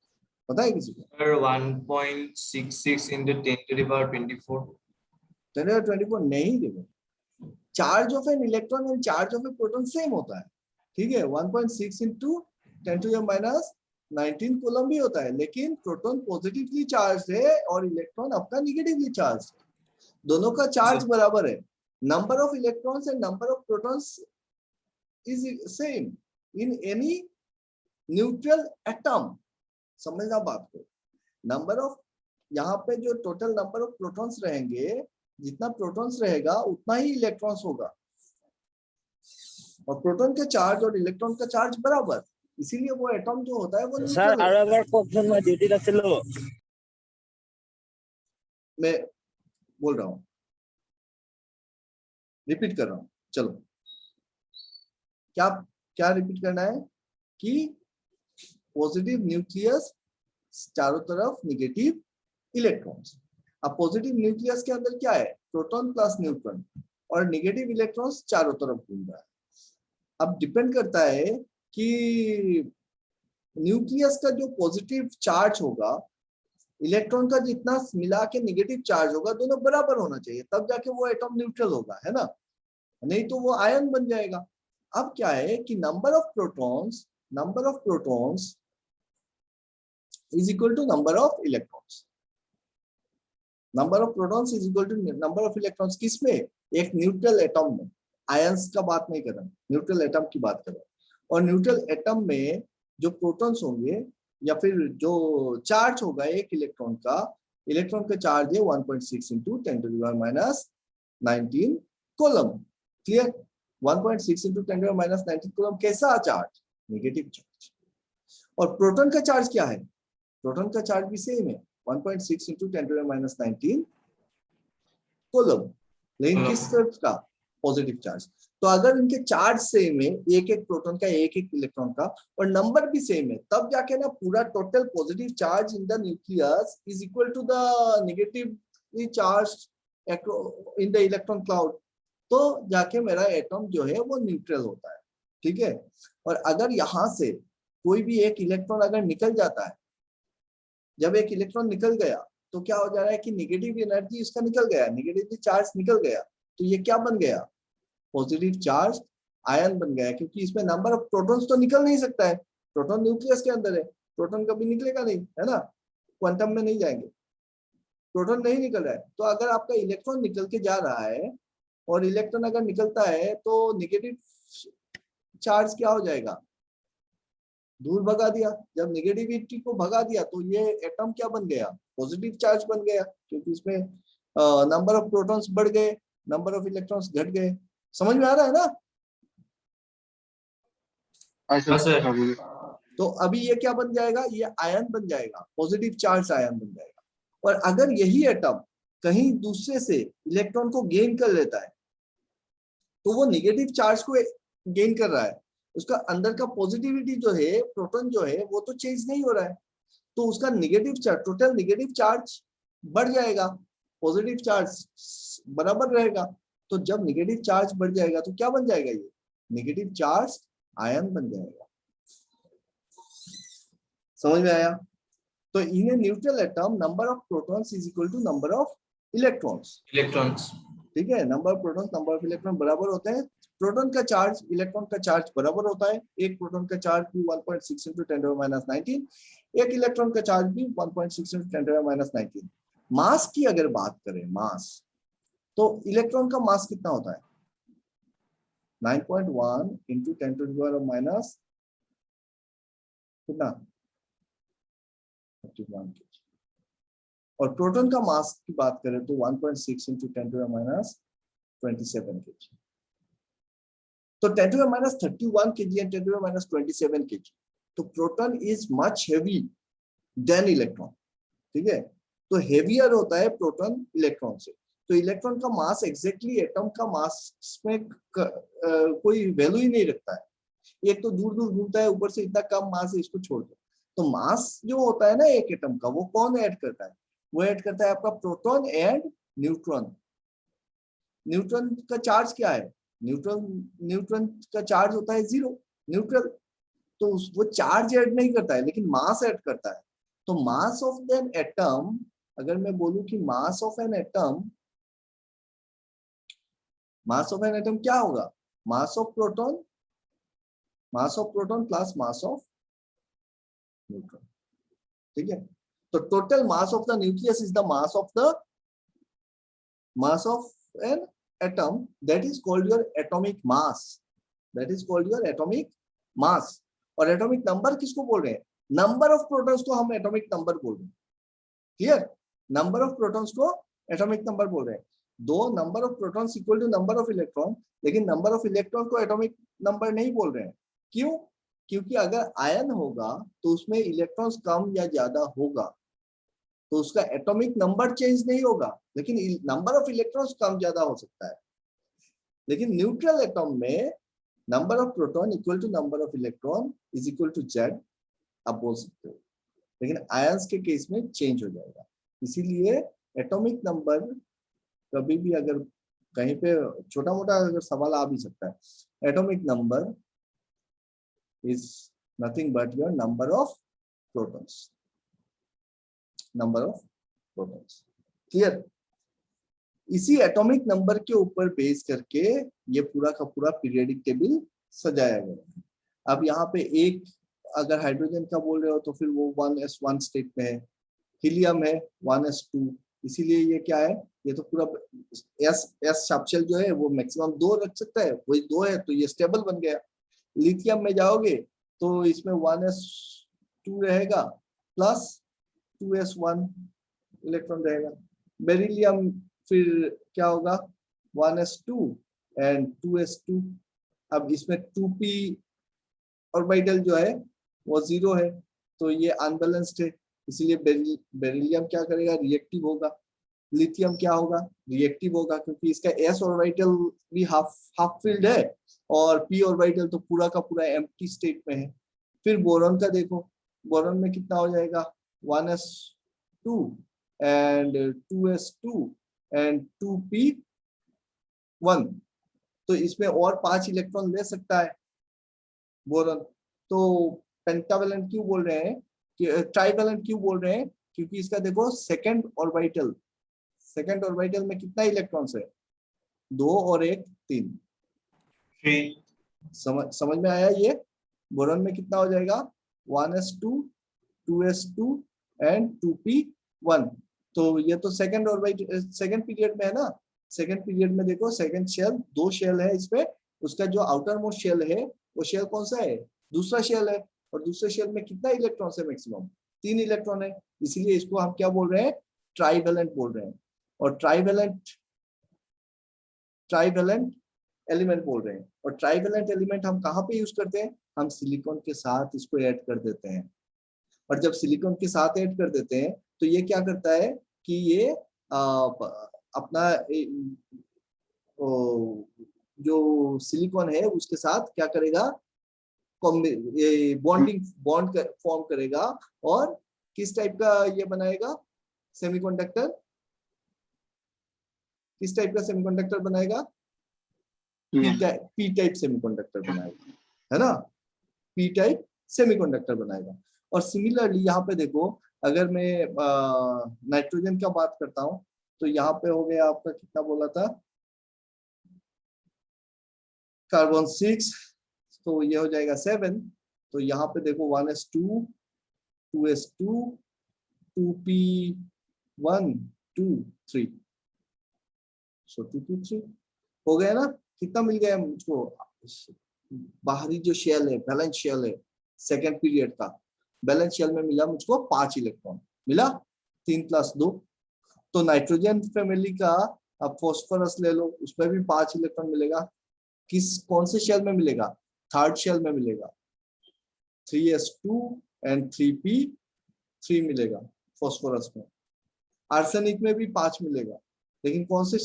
पता है किसी को? Sir, 1.66 into 10 to the power 24. 10^24 नहीं, देखो charge of an electron and charge of A proton same होता है, ठीक है। 1.6 into 10 to the minus 19 coulomb भी होता है, लेकिन प्रोटॉन पॉजिटिवली चार्ज है और इलेक्ट्रॉन आपका निगेटिवली चार्ज है। दोनों का चार्ज बराबर है। Number of electrons and number of protons is same in any neutral atom. समझना बात को। नंबर ऑफ, यहाँ पे जो टोटल नंबर ऑफ प्रोटॉन्स रहेंगे, जितना प्रोटॉन्स रहेगा उतना ही इलेक्ट्रॉन्स होगा, और प्रोटॉन का चार्ज और इलेक्ट्रॉन का चार्ज बराबर, इसीलिए वो एटम जो होता है वो सर न्यूट्रल है। मैं बोल रहा हूँ, रिपीट कर रहा हूँ, चलो क्या क्या रिपीट करना है कि पॉजिटिव न्यूक्लियस, चारों तरफ निगेटिव इलेक्ट्रॉन्स। अब पॉजिटिव न्यूक्लियस के अंदर क्या है? प्रोटॉन प्लस न्यूट्रॉन, और निगेटिव इलेक्ट्रॉन्स चारों तरफ घूम रहा है। अब डिपेंड करता है कि न्यूक्लियस का जो पॉजिटिव चार्ज होगा, इलेक्ट्रॉन का जितना मिला के निगेटिव चार्ज होगा, दोनों बराबर होना चाहिए, तब जाके वो एटम न्यूट्रल होगा, है ना, नहीं तो वो आयन बन जाएगा। अब क्या है कि number of protons is equal to number of electrons. Number of protons is equal to number of electrons। किसमें? एक न्यूट्रल एटम में। आयंस का बात नहीं कर रहा, न्यूट्रल एटम की बात कर रहा हूं। और न्यूट्रल एटम में जो प्रोटॉन्स होंगे या फिर जो चार्ज होगा एक इलेक्ट्रॉन का चार्ज है 1.6 into 10 to the power minus 19 coulomb. Clear? 1.6 into 10 to the power minus 19 coulomb कैसा चार्ज? Negative charge. और प्रोटॉन का चार्ज क्या है? प्रोटॉन का चार्ज भी सेम है, 1.6 into 10 to the minus 19 coulomb, लेकिन किस तरफ का? Positive charge. तो अगर इनके चार्ज सेम है, एक एक प्रोटॉन का एक एक इलेक्ट्रॉन का, और नंबर भी सेम है, तब जाके ना पूरा total positive charge in the nucleus is equal to the negatively charge in the electron cloud. तो जाके मेरा एटम जो है वो न्यूट्रल होता है, ठीक है। और अगर यहाँ से कोई भी एक इलेक्ट्रॉन अगर निकल जाता है, जब एक इलेक्ट्रॉन निकल गया तो क्या हो जा रहा है कि नेगेटिव एनर्जी इसका निकल गया, नेगेटिव चार्ज निकल गया, तो ये क्या बन गया? पॉजिटिव चार्ज आयन बन गया, क्योंकि इसमें नंबर ऑफ प्रोटॉन्स तो निकल नहीं सकता है, प्रोटॉन न्यूक्लियस के अंदर है, प्रोटॉन कभी निकलेगा नहीं, है ना, क्वांटम में नहीं जाएंगे, प्रोटॉन नहीं निकल रहा है। तो अगर आपका इलेक्ट्रॉन निकल के जा रहा है और इलेक्ट्रॉन अगर निकलता है तो नेगेटिव चार्ज क्या हो जाएगा? दूर भगा दिया। जब नेगेटिविटी को भगा दिया तो ये एटम क्या बन गया? पॉजिटिव चार्ज बन गया, क्योंकि इसमें नंबर ऑफ प्रोटॉन्स बढ़ गए, नंबर ऑफ इलेक्ट्रॉन्स घट गए। समझ में आ रहा है ना? तो अभी ये क्या बन जाएगा? ये आयन बन जाएगा, पॉजिटिव चार्ज आयन बन जाएगा। और अगर यही एटम कहीं दूसरे से इलेक्ट्रॉन को गेन कर लेता है, तो वो नेगेटिव चार्ज को गेन कर रहा है, उसका अंदर का पॉजिटिविटी जो है, प्रोटॉन जो है, वो तो चेंज नहीं हो रहा है, तो उसका negative charge, total negative charge बढ़ जाएगा, पॉजिटिव चार्ज बराबर रहेगा। तो जब नेगेटिव चार्ज बढ़ जाएगा तो क्या बन जाएगा? ये नेगेटिव चार्ज आयन बन जाएगा। समझ में आया? तो in a neutral atom number of protons is equal to number of electrons. ठीक है, number of protons number of electron बराबर होते हैं। प्रोटॉन का चार्ज इलेक्ट्रॉन का चार्ज बराबर होता है। एक प्रोटॉन का चार्ज भी 1.6 into 10 to the minus 19, एक इलेक्ट्रॉन का चार्ज भी 1.6 into 10 to the minus 19। मास की अगर बात करें, मास, तो इलेक्ट्रॉन का मास कितना होता है? 9.1 into 10 to the power minus कितना? 31 kg। और प्रोटॉन का मास की बात करें तो 1.6 into 10 to the minus 27 kg। तो 10 to the minus 31 kg and 10 to the minus 27 kg, तो proton is much heavy than electron, ठीक है। तो हेवियर होता है प्रोटॉन इलेक्ट्रॉन से। तो इलेक्ट्रॉन का मास एग्जैक्टली एटम का मास में कोई वैल्यू ही नहीं रखता है। एक तो दूर दूर घूमता है, ऊपर से इतना कम मास है, इसको छोड़ दो। तो मास जो होता है ना एक एटम का, वो कौन ऐड करता है? वो ऐड करता है आपका प्रोटॉन एंड न्यूट्रॉन। न्यूट्रॉन का चार्ज क्या है? न्यूट्रॉन का चार्ज होता है 0, न्यूट्रल। तो वो चार्ज ऐड नहीं करता है, लेकिन मास ऐड करता है। तो मास ऑफ एन एटम, अगर मैं बोलूं कि mass of an atom, mass of an atom क्या होगा? मास of proton plus mass of neutron, ठीक है। तो total mass of the nucleus is the mass of an atom, that is called your atomic mass, that is called your atomic mass. और atomic number किसको बोल रहे हैं? Number of protons को हम एटॉमिक नंबर बोल रहे हैं, क्लियर। नंबर ऑफ प्रोटॉन्स को एटॉमिक नंबर बोल रहे हैं। दो number of protons equal to number of electron, लेकिन नंबर ऑफ इलेक्ट्रॉन को एटॉमिक नंबर नहीं बोल रहे हैं। क्यों? क्योंकि अगर आयन होगा तो उसमें इलेक्ट्रॉन्स कम या ज्यादा होगा, तो उसका एटॉमिक नंबर चेंज नहीं होगा, लेकिन नंबर ऑफ इलेक्ट्रॉन्स कम ज्यादा हो सकता है। लेकिन न्यूट्रल एटॉम में number of proton equal to number of electron is equal to Z, आप बोल सकते हो। लेकिन आयंस के केस में चेंज हो जाएगा। इसीलिए एटॉमिक नंबर कभी भी अगर कहीं पे छोटा मोटा अगर सवाल आ भी सकता है, atomic number is nothing but your number of protons, number of protons, clear. इसी एटॉमिक नंबर के ऊपर बेस करके ये पूरा का पूरा पीरियोडिक टेबल सजाया गया है। अब यहाँ पे एक अगर हाइड्रोजन का बोल रहे हो तो फिर वो 1s1 स्टेट में है, हीलियम है 1s2, इसीलिए ये क्या है, ये तो पूरा एस सबशेल जो है वो मैक्सिमम 2 रख सकता है, वही 2 है तो ये स्टेबल बन गया। लिथियम में जाओगे तो इसमें 1s2 रहेगा प्लस 2s1 इलेक्ट्रॉन रहेगा। बेरिलियम फिर क्या होगा, 1s2 एंड 2s2। अब इसमें 2p ऑर्बिटल जो है वो 0 है, तो ये अनबैलेंस्ड है, इसलिए बेरिलियम क्या करेगा, रिएक्टिव होगा। लिथियम क्या होगा, रिएक्टिव होगा, क्योंकि इसका s ऑर्बिटल भी हाफ फिल्ड है और p ऑर्बिटल तो पूरा का पूरा एम्प्टी स्टेट में है। फिर बोरॉन का देखो, बोरॉन में कितना हो जाएगा, 1s2 and 2s2 and 2p1, तो इसमें और 5 इलेक्ट्रॉन ले सकता है बोरॉन। तो पेंटावेलेंट क्यों बोल रहे हैं, कि ट्राइवेलेंट क्यों बोल रहे हैं, क्योंकि इसका देखो सेकंड ऑर्बिटल में कितना इलेक्ट्रॉन्स है, 2 और 1 3। समझ में आया? ये बोरॉन में कितना हो जाएगा, 1s2 2s2 एंड 2p1। तो ये तो सेकंड ऑर्बिटल सेकंड पीरियड में है ना। सेकंड पीरियड में देखो सेकंड शेल, 2 शेल है इसमें, उसका जो आउटर मोस्ट शेल है वो शेल कौन सा है, दूसरा शेल है, और दूसरे शेल में कितना इलेक्ट्रॉन है, मैक्सिमम 3 इलेक्ट्रॉन है, इसीलिए इसको हम क्या बोल रहे हैं, ट्राइवेलेंट बोल रहे हैं। और ट्राइवेलेंट एलिमेंट बोल रहे हैं। और ट्राइवेलेंट एलिमेंट हम कहाँ पे यूज करते हैं, हम सिलिकॉन के साथ इसको ऐड कर देते हैं। और जब सिलिकॉन के साथ ऐड कर देते हैं तो ये क्या करता है कि ये अपना जो सिलिकॉन है उसके साथ क्या करेगा, बॉन्ड फॉर्म करेगा, और किस टाइप का ये बनाएगा सेमीकंडक्टर, किस टाइप का सेमीकंडक्टर बनाएगा, पी टाइप सेमीकंडक्टर बनाएगा, है ना, पी टाइप सेमीकंडक्टर बनाएगा। और सिमिलरली यहाँ पे देखो, अगर मैं नाइट्रोजन का बात करता हूं तो यहाँ पे हो गया आपका कितना बोला था, कार्बन 6, तो ये हो जाएगा 7। तो यहाँ पे देखो 1s2 2s2 2p1 2 3, सो 2p3 हो गया ना। कितना मिल गया मुझको, बाहरी जो शेल है, बैलेंस शेल है सेकेंड पीरियड का, बैलेंस शेल में मिला मुझको 5 इलेक्ट्रॉन, मिला 3 + 2। तो नाइट्रोजन फैमिली का अब फॉस्फोरस ले लो, उसमें भी 5 इलेक्ट्रॉन मिलेगा। कौन से शेल में मिलेगा, थर्ड शेल में मिलेगा। 3s2 एंड 3p3 मिलेगा फॉस्फोरस में। आर्सेनिक में भी 5 मिलेगा, लेकिन कौन से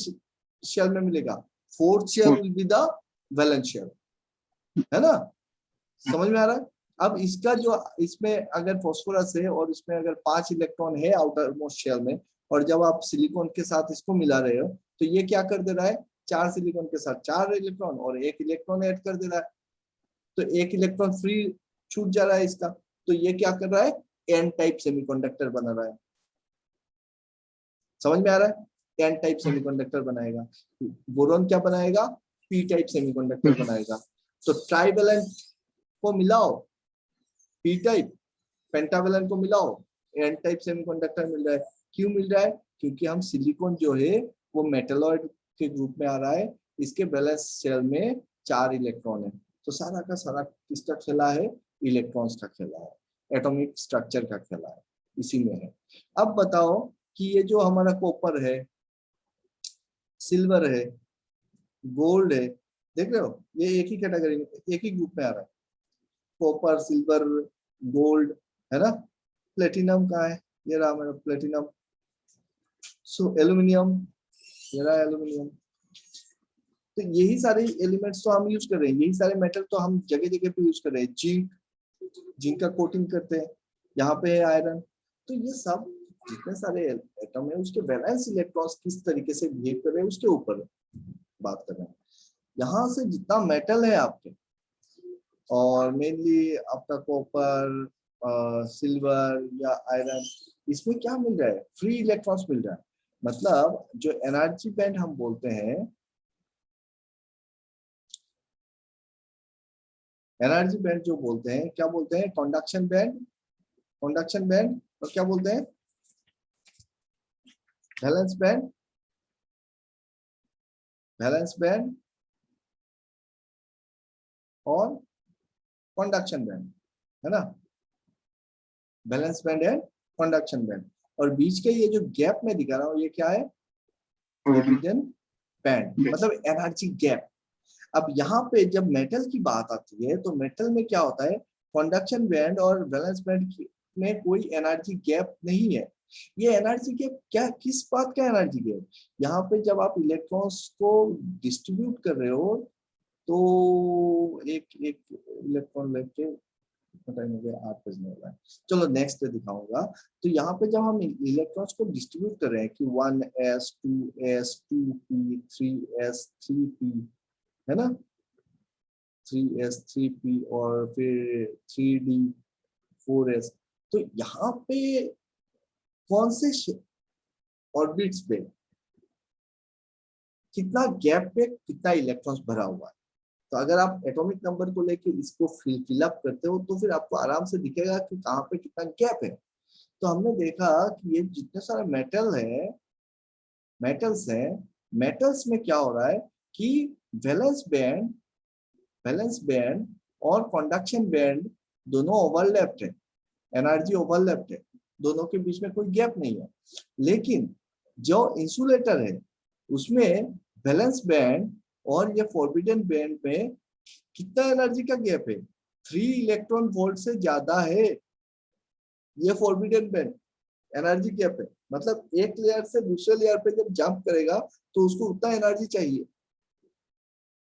शेल में मिलेगा? 4th shell will be the valence shell, है ना? समझ में आ रहा है? अब इसका जो इसमें अगर फॉस्फोरस है और इसमें अगर 5 इलेक्ट्रॉन है आउटर मोस्ट शेल में, और जब आप सिलिकॉन के साथ इसको मिला रहे हो तो ये क्या कर दे रहा है? 4 सिलिकॉन के साथ 4 इलेक्ट्रॉन और 1 इलेक्ट्रॉन ऐड कर दे रहा है, तो 1 इलेक्ट्रॉन फ्री छूट जा रहा है इसका, तो ये क्या कर रहा है? एन टाइप सेमीकंडक्टर बना रहा है। समझ में आ रहा है? एन टाइप सेमीकंडक्टर बनाएगा। बोरॉन क्या बनाएगा? पी टाइप सेमीकंडक्टर बनाएगा। तो ट्राइवेलेंट को मिलाओ पी टाइप, पेंटावेलेंट को मिलाओ एन टाइप सेमीकंडक्टर मिल रहा है। क्यों मिल रहा है? क्योंकि हम सिलिकॉन जो है वो मेटलॉइड के ग्रुप में आ रहा है, इसके बैलेंस शेल में 4 इलेक्ट्रॉन है, तो सारा का सारा किसका खेला है? इलेक्ट्रॉन्स का खेला है, एटॉमिक स्ट्रक्चर का खेला है, इसी में है। अब बताओ कि ये जो हमारा कॉपर है, सिल्वर है, गोल्ड है, देख रहे हो, ये एक ही कैटेगरी में, एक ही ग्रुप में आ रहा है। कॉपर, सिल्वर, गोल्ड, है ना? प्लेटिनम कहाँ है? ये रहा मेरा प्लेटिनम। सो एल्यूमिनियम, ये रहा एल्यूमिनियम। तो यही सारे एलिमेंट्स तो हम यूज कर रहे हैं, यही सारे मेटल तो हम जगह जगह पे यूज कर रहे हैं। जिंक, जिंक का कोटिंग करते हैं, यहाँ पे है आयरन। तो ये सब जितने सारे एटम है उसके वैलेंस इलेक्ट्रॉन्स किस तरीके से बिहेव कर रहे हैं उसके ऊपर बात कर रहे हैं। यहाँ से जितना मेटल है आपके, और मेनली आपका कॉपर, सिल्वर या आयरन, इसमें क्या मिल रहा है? फ्री इलेक्ट्रॉन्स मिल रहा है। मतलब जो एनर्जी बैंड हम बोलते हैं, एनर्जी बैंड जो बोलते हैं, क्या बोलते हैं? कंडक्शन बैंड, कंडक्शन बैंड, और क्या बोलते हैं? वैलेंस बैंड, वैलेंस बैंड और कंडक्शन बैंड, है ना? वैलेंस बैंड है, कंडक्शन बैंड, और बीच के ये जो गैप में दिखा रहा हूँ ये क्या है? फोरबिडन बैंड, मतलब एनर्जी गैप। अब यहाँ पे जब मेटल की बात आती है तो मेटल में क्या होता है? कंडक्शन बैंड और वैलेंस बैंड में कोई एनर्जी गैप नहीं है। ये एनर्जी गैप क्या, किस बात का एनर्जी गैप? यहाँ पे जब आप इलेक्ट्रॉन्स को डिस्ट्रीब्यूट कर रहे हो तो एक एक इलेक्ट्रॉन लेके, टाइम हो गया, 8 बजने वाला है, चलो नेक्स्ट डे दिखाऊंगा। तो यहाँ पे जब हम इलेक्ट्रॉन्स को डिस्ट्रीब्यूट कर रहे हैं कि 1s 2s 2p 3s 3p, है ना? 3s 3p और फिर 3d 4s, तो यहाँ पे कौन से ऑर्बिट्स पे कितना गैप पे कितना इलेक्ट्रॉन्स भरा हुआ है? तो अगर आप एटॉमिक नंबर को लेके इसको फिल अप करते हो तो फिर आपको आराम से दिखेगा कि कहाँ पे कितना गैप है। तो हमने देखा कि ये जितने सारे मेटल है, मेटल्स हैं, मेटल्स में क्या हो रहा है कि वैलेंस बैंड, वैलेंस बैंड और कंडक्शन बैंड दोनों ओवरलैप्ड है, एनर्जी ओवरलैप्ड है, दोनों के बीच में कोई गैप नहीं है। लेकिन जो इंसुलेटर है उसमें वैलेंस बैंड और ये फोरबिडन बैंड में कितना एनर्जी का गैप है? 3 इलेक्ट्रॉन वोल्ट से ज्यादा है ये फोरबिडन बैंड, एनर्जी गैप है। मतलब एक लेयर से दूसरे लेयर पे जब जंप करेगा तो उसको उतना एनर्जी चाहिए।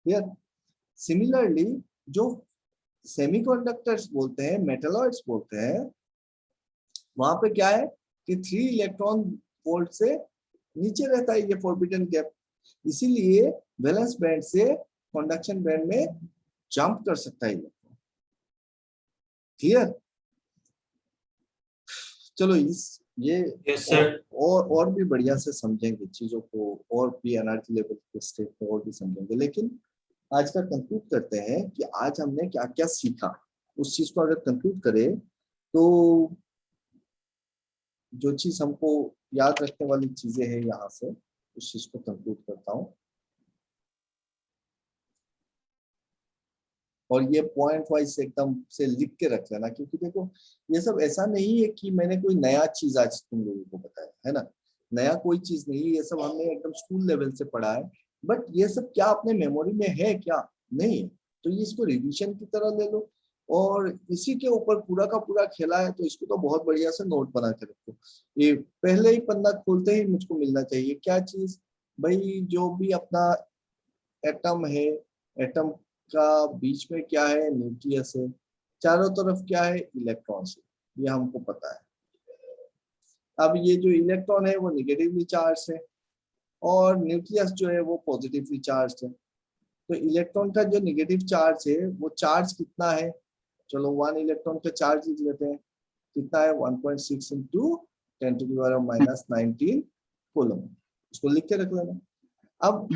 क्लियर? सिमिलरली जो सेमीकंडक्टर्स बोलते हैं, मेटलॉइड्स बोलते हैं, वहां पे क्या है कि 3 इलेक्ट्रॉन वोल्ट से नीचे रहता है ये फोरबिडन गैप, इसीलिए वैलेंस बैंड से कंडक्शन बैंड में जंप कर सकता है इलेक्ट्रॉन। क्लियर? चलो इस ये Yes, sir. और भी बढ़िया से समझेंगे चीजों को, और भी एनर्जी लेवल के स्टेट को और भी समझेंगे। लेकिन आज का कंक्लूड करते हैं कि आज हमने क्या क्या सीखा, उस चीज को अगर कंक्लूड करें तो जो चीज हमको याद रखने वाली चीजें हैं यहाँ से, उस चीज को कंक्लूड करता हूँ। और ये पॉइंट वाइज एकदम से लिख के रख लेना, क्योंकि देखो ये सब ऐसा नहीं है कि मैंने कोई नया चीज आज तुम लोगों को बताया है ना, नया कोई चीज नहीं, ये सब हमने एकदम स्कूल लेवल से पढ़ा है। बट ये सब क्या अपने मेमोरी में है क्या? नहीं है। तो ये इसको रिवीजन की तरह ले लो। और इसी के ऊपर पूरा का पूरा खेला है, तो इसको तो बहुत बढ़िया से नोट बना के रखो। ये पहले ही पन्ना खोलते ही मुझको मिलना चाहिए क्या चीज भाई, जो भी अपना एटम है, एटम का बीच में क्या है, न्यूक्लियस है, चारों तरफ क्या है, इलेक्ट्रॉन्स है, ये हमको पता है। अब ये जो इलेक्ट्रॉन है वो निगेटिवली चार्ज है और न्यूक्लियस जो है वो पॉजिटिवली चार्ज है। तो इलेक्ट्रॉन का जो निगेटिव चार्ज है वो चार्ज कितना है, चलो 1 इलेक्ट्रॉन का चार्ज लिख लेते हैं, कितना है 1.6 इंटू 10⁻⁻19 कूलम, इसको लिख के रख लेना। अब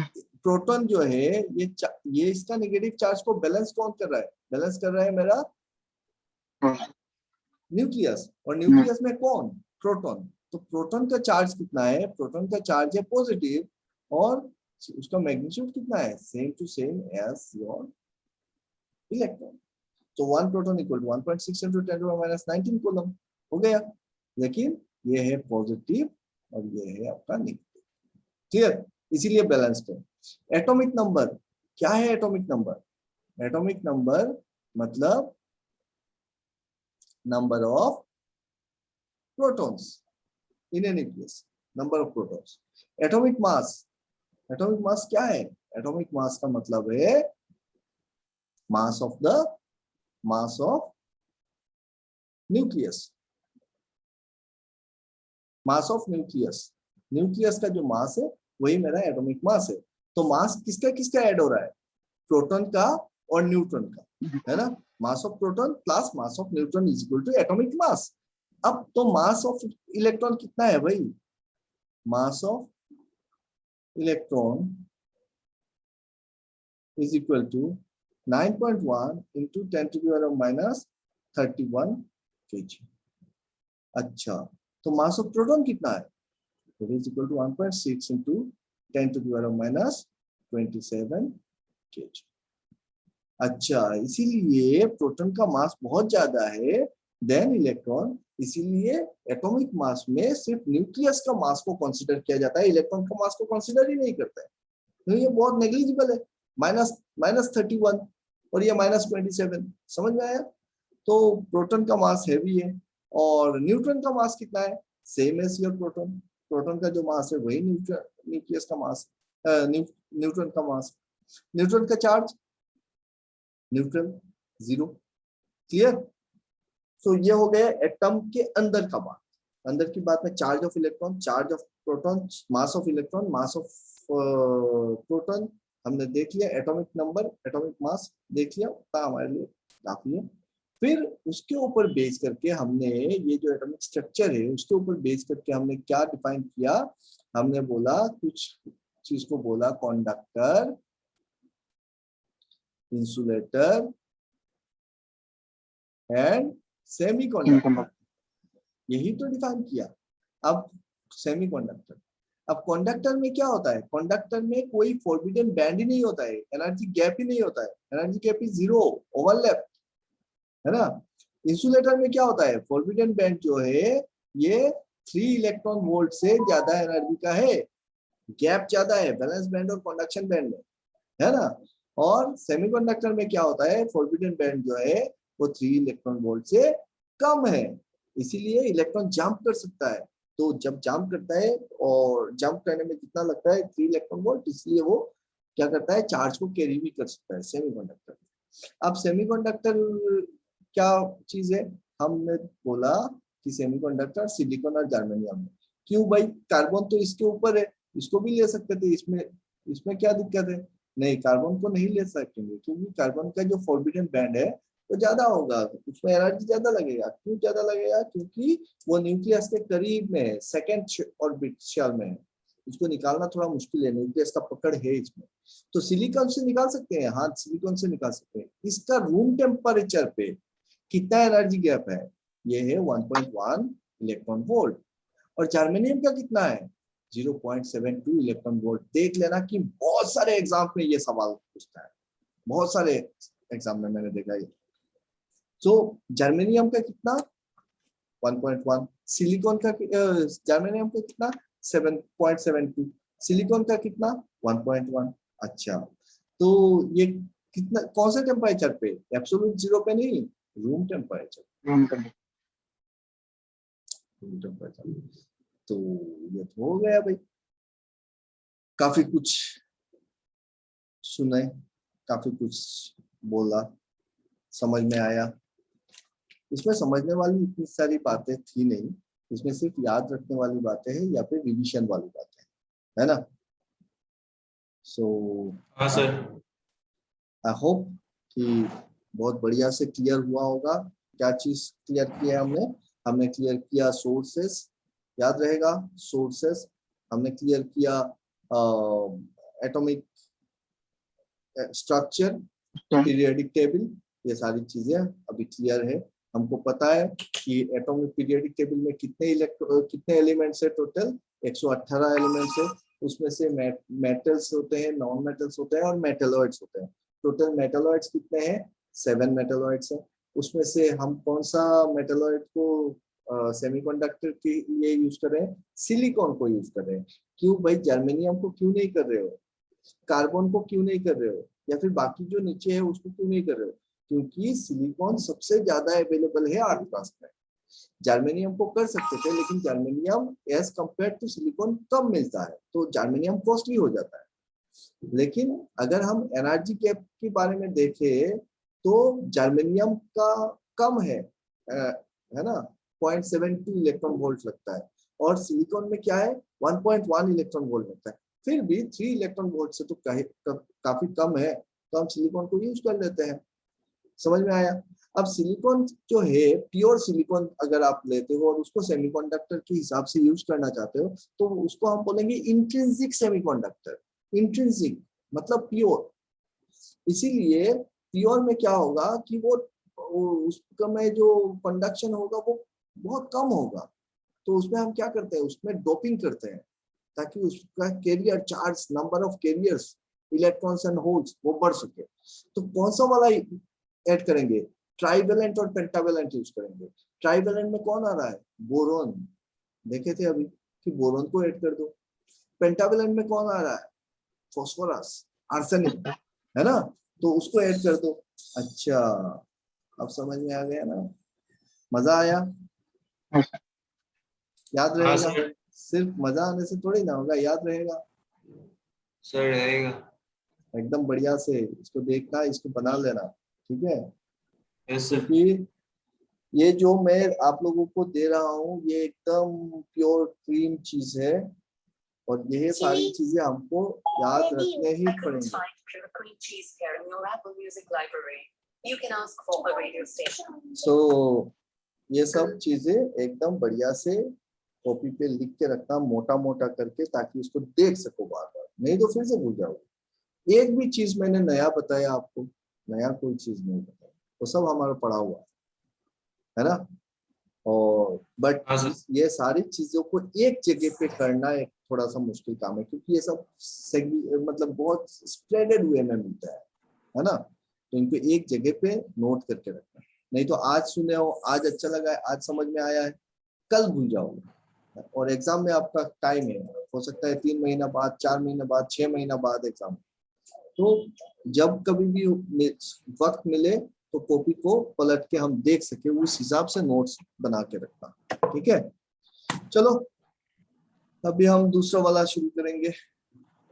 प्रोटॉन जो है ये इसका नेगेटिव चार्ज को बैलेंस कौन कर रहा है, बैलेंस कर रहा है मेरा न्यूक्लियस, और न्यूक्लियस में कौन, प्रोटॉन। तो प्रोटॉन का चार्ज कितना है, प्रोटॉन का चार्ज है पॉजिटिव और उसका मैग्नीट्यूड कितना है, same to same as your electron. तो 1 proton equal to 1.6 into 10⁻⁻19 coulomb हो गया। लेकिन ये है पॉजिटिव और ये है आपका नेगेटिव, क्लियर, इसीलिए बैलेंस्ड है। एटॉमिक नंबर क्या है, एटॉमिक नंबर, एटॉमिक नंबर मतलब number of protons in A nucleus, number of protons. Atomic mass, atomic mass क्या है, एटॉमिक मास का मतलब है mass of nucleus, mass of nucleus, nucleus का जो मास है वही मेरा एटॉमिक मास है। तो मास किसका किसका ऐड हो रहा है, प्रोटॉन का और न्यूट्रॉन का, है ना, mass of proton plus mass of neutron is equal to atomic mass. अब तो मास ऑफ इलेक्ट्रॉन कितना है भाई, mass of electron is equal to 9.1 into 10⁻⁻31 kg। अच्छा, तो मास ऑफ प्रोटॉन कितना है, it is equal to 1.6 into 10⁻⁻27 kg। अच्छा, इसीलिए प्रोटॉन का मास बहुत ज्यादा है देन इलेक्ट्रॉन, इसीलिए एटॉमिक मास में सिर्फ न्यूक्लियस का मास को कंसीडर किया जाता है, इलेक्ट्रॉन का मास को कंसीडर ही नहीं करता है। तो ये बहुत नेग्लिजिबल है, -31 और ये -27, समझ में आया। तो प्रोटॉन का मास हैवी है और न्यूट्रॉन का मास कितना है, same as your proton, proton का जो मास है वही न्यूक्लियस का मास, न्यूट्रॉन का मास। न्यूट्रॉन का चार्ज न्यूट्रल 0, क्लियर। तो ये हो गया एटम के अंदर का बात, अंदर की बात में charge of electron, charge of proton, mass of electron, mass of proton हमने देख लिया, एटॉमिक नंबर, एटॉमिक मास देख लिया, उतना हमारे लिए काफी है। फिर उसके ऊपर बेस करके हमने ये जो एटॉमिक स्ट्रक्चर है उसके ऊपर बेस करके हमने क्या डिफाइन किया, हमने बोला कुछ चीज को बोला कंडक्टर, इंसुलेटर एंड सेमीकंडक्टर, यही तो डिफाइन किया। अब सेमीकंडक्टर, अब कंडक्टर में क्या होता है, कंडक्टर में कोई फॉरबिडन बैंड ही नहीं होता है, एनर्जी गैप ही नहीं होता है, एनर्जी गैप इज 0, ओवरलैप, है ना। इंसुलेटर में क्या होता है, फॉरबिडन बैंड जो है ये 3 इलेक्ट्रॉन वोल्ट से ज्यादा एनर्जी का है, गैप ज्यादा है बैलेंस बैंड और कंडक्शन बैंड में, है ना। और सेमीकंडक्टर में क्या होता है, फॉरबिडन बैंड जो है वो 3 इलेक्ट्रॉन वोल्ट से कम है, इसीलिए इलेक्ट्रॉन जंप कर सकता है। तो जब जंप करता है और जंप करने में कितना लगता है, 3 इलेक्ट्रॉन वोल्ट, इसलिए वो क्या करता है, चार्ज को कैरी भी कर सकता है सेमीकंडक्टर। अब सेमीकंडक्टर क्या चीज है, हमने बोला कि सेमीकंडक्टर सिलिकॉन और जर्मेनियम है। क्यों भाई, कार्बन तो इसके ऊपर है, इसको भी ले सकते थे, इसमें क्या दिक्कत है, नहीं कार्बन को नहीं ले सकेंगे क्योंकि कार्बन का जो फॉरबिडन बैंड है वो ज्यादा होगा, उसमें एनर्जी ज्यादा लगेगा। क्यों ज्यादा लगेगा, क्योंकि वो न्यूक्लियस के करीब में है, सेकेंड ऑर्बिट शेल में है, उसको निकालना थोड़ा मुश्किल है, न्यूक्लियस का पकड़ है इसमें। तो सिलिकॉन से निकाल सकते हैं, हाँ सिलिकॉन से निकाल सकते हैं। इसका रूम टेम्परेचर पे कितना एनर्जी गैप है, ये है 1.1 इलेक्ट्रॉन वोल्ट, और जर्मेनियम का कितना है 0.72 इलेक्ट्रॉन वोल्ट। देख लेना कि बहुत सारे एग्जाम में ये सवाल पूछता है, बहुत सारे एग्जाम में मैंने देखा ये। तो जर्मेनियम का कितना 1.1, सिलिकॉन का जर्मेनियम का कितना 7.72, सिलिकॉन का कितना 1.1। अच्छा, तो ये कितना कौन से टेम्परेचर पे, एब्सोल्यूट 0 पे नहीं, room temperature, room temperature. Room temperature. तो ये तो हो गया भाई, काफी कुछ सुने, काफी कुछ बोला, समझ में आया। इसमें समझने वाली इतनी सारी बातें थी नहीं, इसमें सिर्फ याद रखने वाली बातें हैं या फिर रिविजन वाली बातें है ना। सो हाँ सर। आई होप कि बहुत बढ़िया से क्लियर हुआ होगा। क्या चीज क्लियर किया हमने? हमने क्लियर किया सोर्सेस, याद रहेगा सोर्सेस। हमने क्लियर किया एटॉमिक स्ट्रक्चर, पीरियोडिक टेबल, ये सारी चीजें अभी क्लियर है। हमको पता है कि एटॉमिक पीरियोडिक टेबल में कितने एलिमेंट्स है, टोटल 118 एलिमेंट्स है। उसमें से मेटल्स होते हैं, नॉन मेटल्स होते हैं और मेटलॉइड्स होते हैं। टोटल मेटलॉइड्स कितने हैं? 7 मेटलॉइड्स हैं। उसमें से हम कौन सा मेटलॉइड को सेमीकंडक्टर के लिए यूज कर रहे हैं? सिलिकॉन को यूज कर रहे हैं। क्यों भाई? जर्मेनियम को क्यों नहीं कर रहे हो? कार्बन को क्यों नहीं कर रहे हो? या फिर बाकी जो नीचे है उसको क्यों नहीं कर रहे हो? क्योंकि सिलिकॉन सबसे ज्यादा अवेलेबल है अर्थ क्रस्ट में। जर्मेनियम को कर सकते थे, लेकिन germanium as compare to silicon कम मिलता है, तो जर्मेनियम कॉस्टली हो जाता है। लेकिन अगर हम एनर्जी गैप के बारे में देखें तो जर्मेनियम का कम है ना, 0.72 इलेक्ट्रॉन वोल्ट लगता है, और सिलिकॉन में क्या है 1.1 इलेक्ट्रॉन वोल्ट लगता है। फिर भी 3 इलेक्ट्रॉन वोल्ट से तो काफी कम है, तो हम सिलिकॉन को यूज कर लेते हैं। समझ में आया? अब सिलिकॉन जो है, प्योर सिलिकॉन अगर आप लेते हो और उसको सेमीकंडक्टर के हिसाब से यूज करना चाहते हो, तो उसको हम बोलेंगे इंट्रिंसिक सेमीकंडक्टर। इंट्रिंसिक मतलब प्योर। इसीलिए प्योर में क्या होगा कि वो उसमें जो कंडक्शन होगा वो बहुत कम होगा। तो उसमें हम क्या करते हैं, उसमें डोपिंग करते हैं ताकि उसका carrier charge, number of carriers, electrons and holes वो बढ़ सके। तो कौन सा वाला ऐड करेंगे? ट्राइवेलेंट और पेंटावेलेंट यूज करेंगे। ट्राइवेलेंट में कौन आ रहा है? बोरोन। देखे थे अभी कि बोरोन को ऐड कर दो। पेंटावेलेंट में कौन आ रहा है? फॉस्फोरस, आर्सेनिक, है ना, तो उसको ऐड कर दो। अच्छा, अब समझ में आ गया ना? मजा आया? याद हाँ रहेगा? सर। सिर्फ मजा आने से थोड़ी ना होगा, याद रहेगा। सर रहेगा। एकदम बढ़िया से इसको देखना, इसको बना लेना, ठीक है? Yes sir. क्योंकि ये जो मैं आप लोगों को दे रहा हूँ ये एकदम प्योर क्रीम चीज है, और ये सारी चीजें हमको याद रखने ही पड़ेंगे। ये सब चीजें एकदम बढ़िया से कॉपी पे लिख के रखना, मोटा मोटा करके, ताकि उसको देख सको बार बार, नहीं तो फिर से भूल जाओगे। एक भी चीज मैंने नया बताया आपको? नया कोई चीज नहीं बताया, वो सब हमारा पढ़ा हुआ है ना। और बट ये सारी चीजों को एक जगह पे करना एक थोड़ा सा मुश्किल काम है, क्योंकि ये सब मतलब बहुत स्प्रेडेड वे में मिलता है ना। तो इनको एक जगह पे नोट करके रखना, नहीं तो आज सुने हो, आज अच्छा लगा है, आज समझ में आया है, कल भूल जाओगे। और एग्जाम में आपका टाइम है, हो सकता है 3 महीना बाद, 4 महीना बाद, 6 महीना बाद एग्जाम। तो जब कभी भी वक्त मिले तो कॉपी को पलट के हम देख सके, उस हिसाब से नोट्स बना के रखना, ठीक है? चलो अभी हम दूसरा वाला शुरू करेंगे।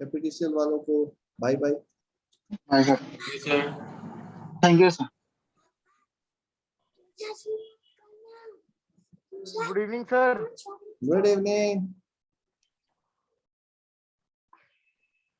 एपीडीसीएल वालों को bye bye. Thank you sir. Good evening, sir. Good evening.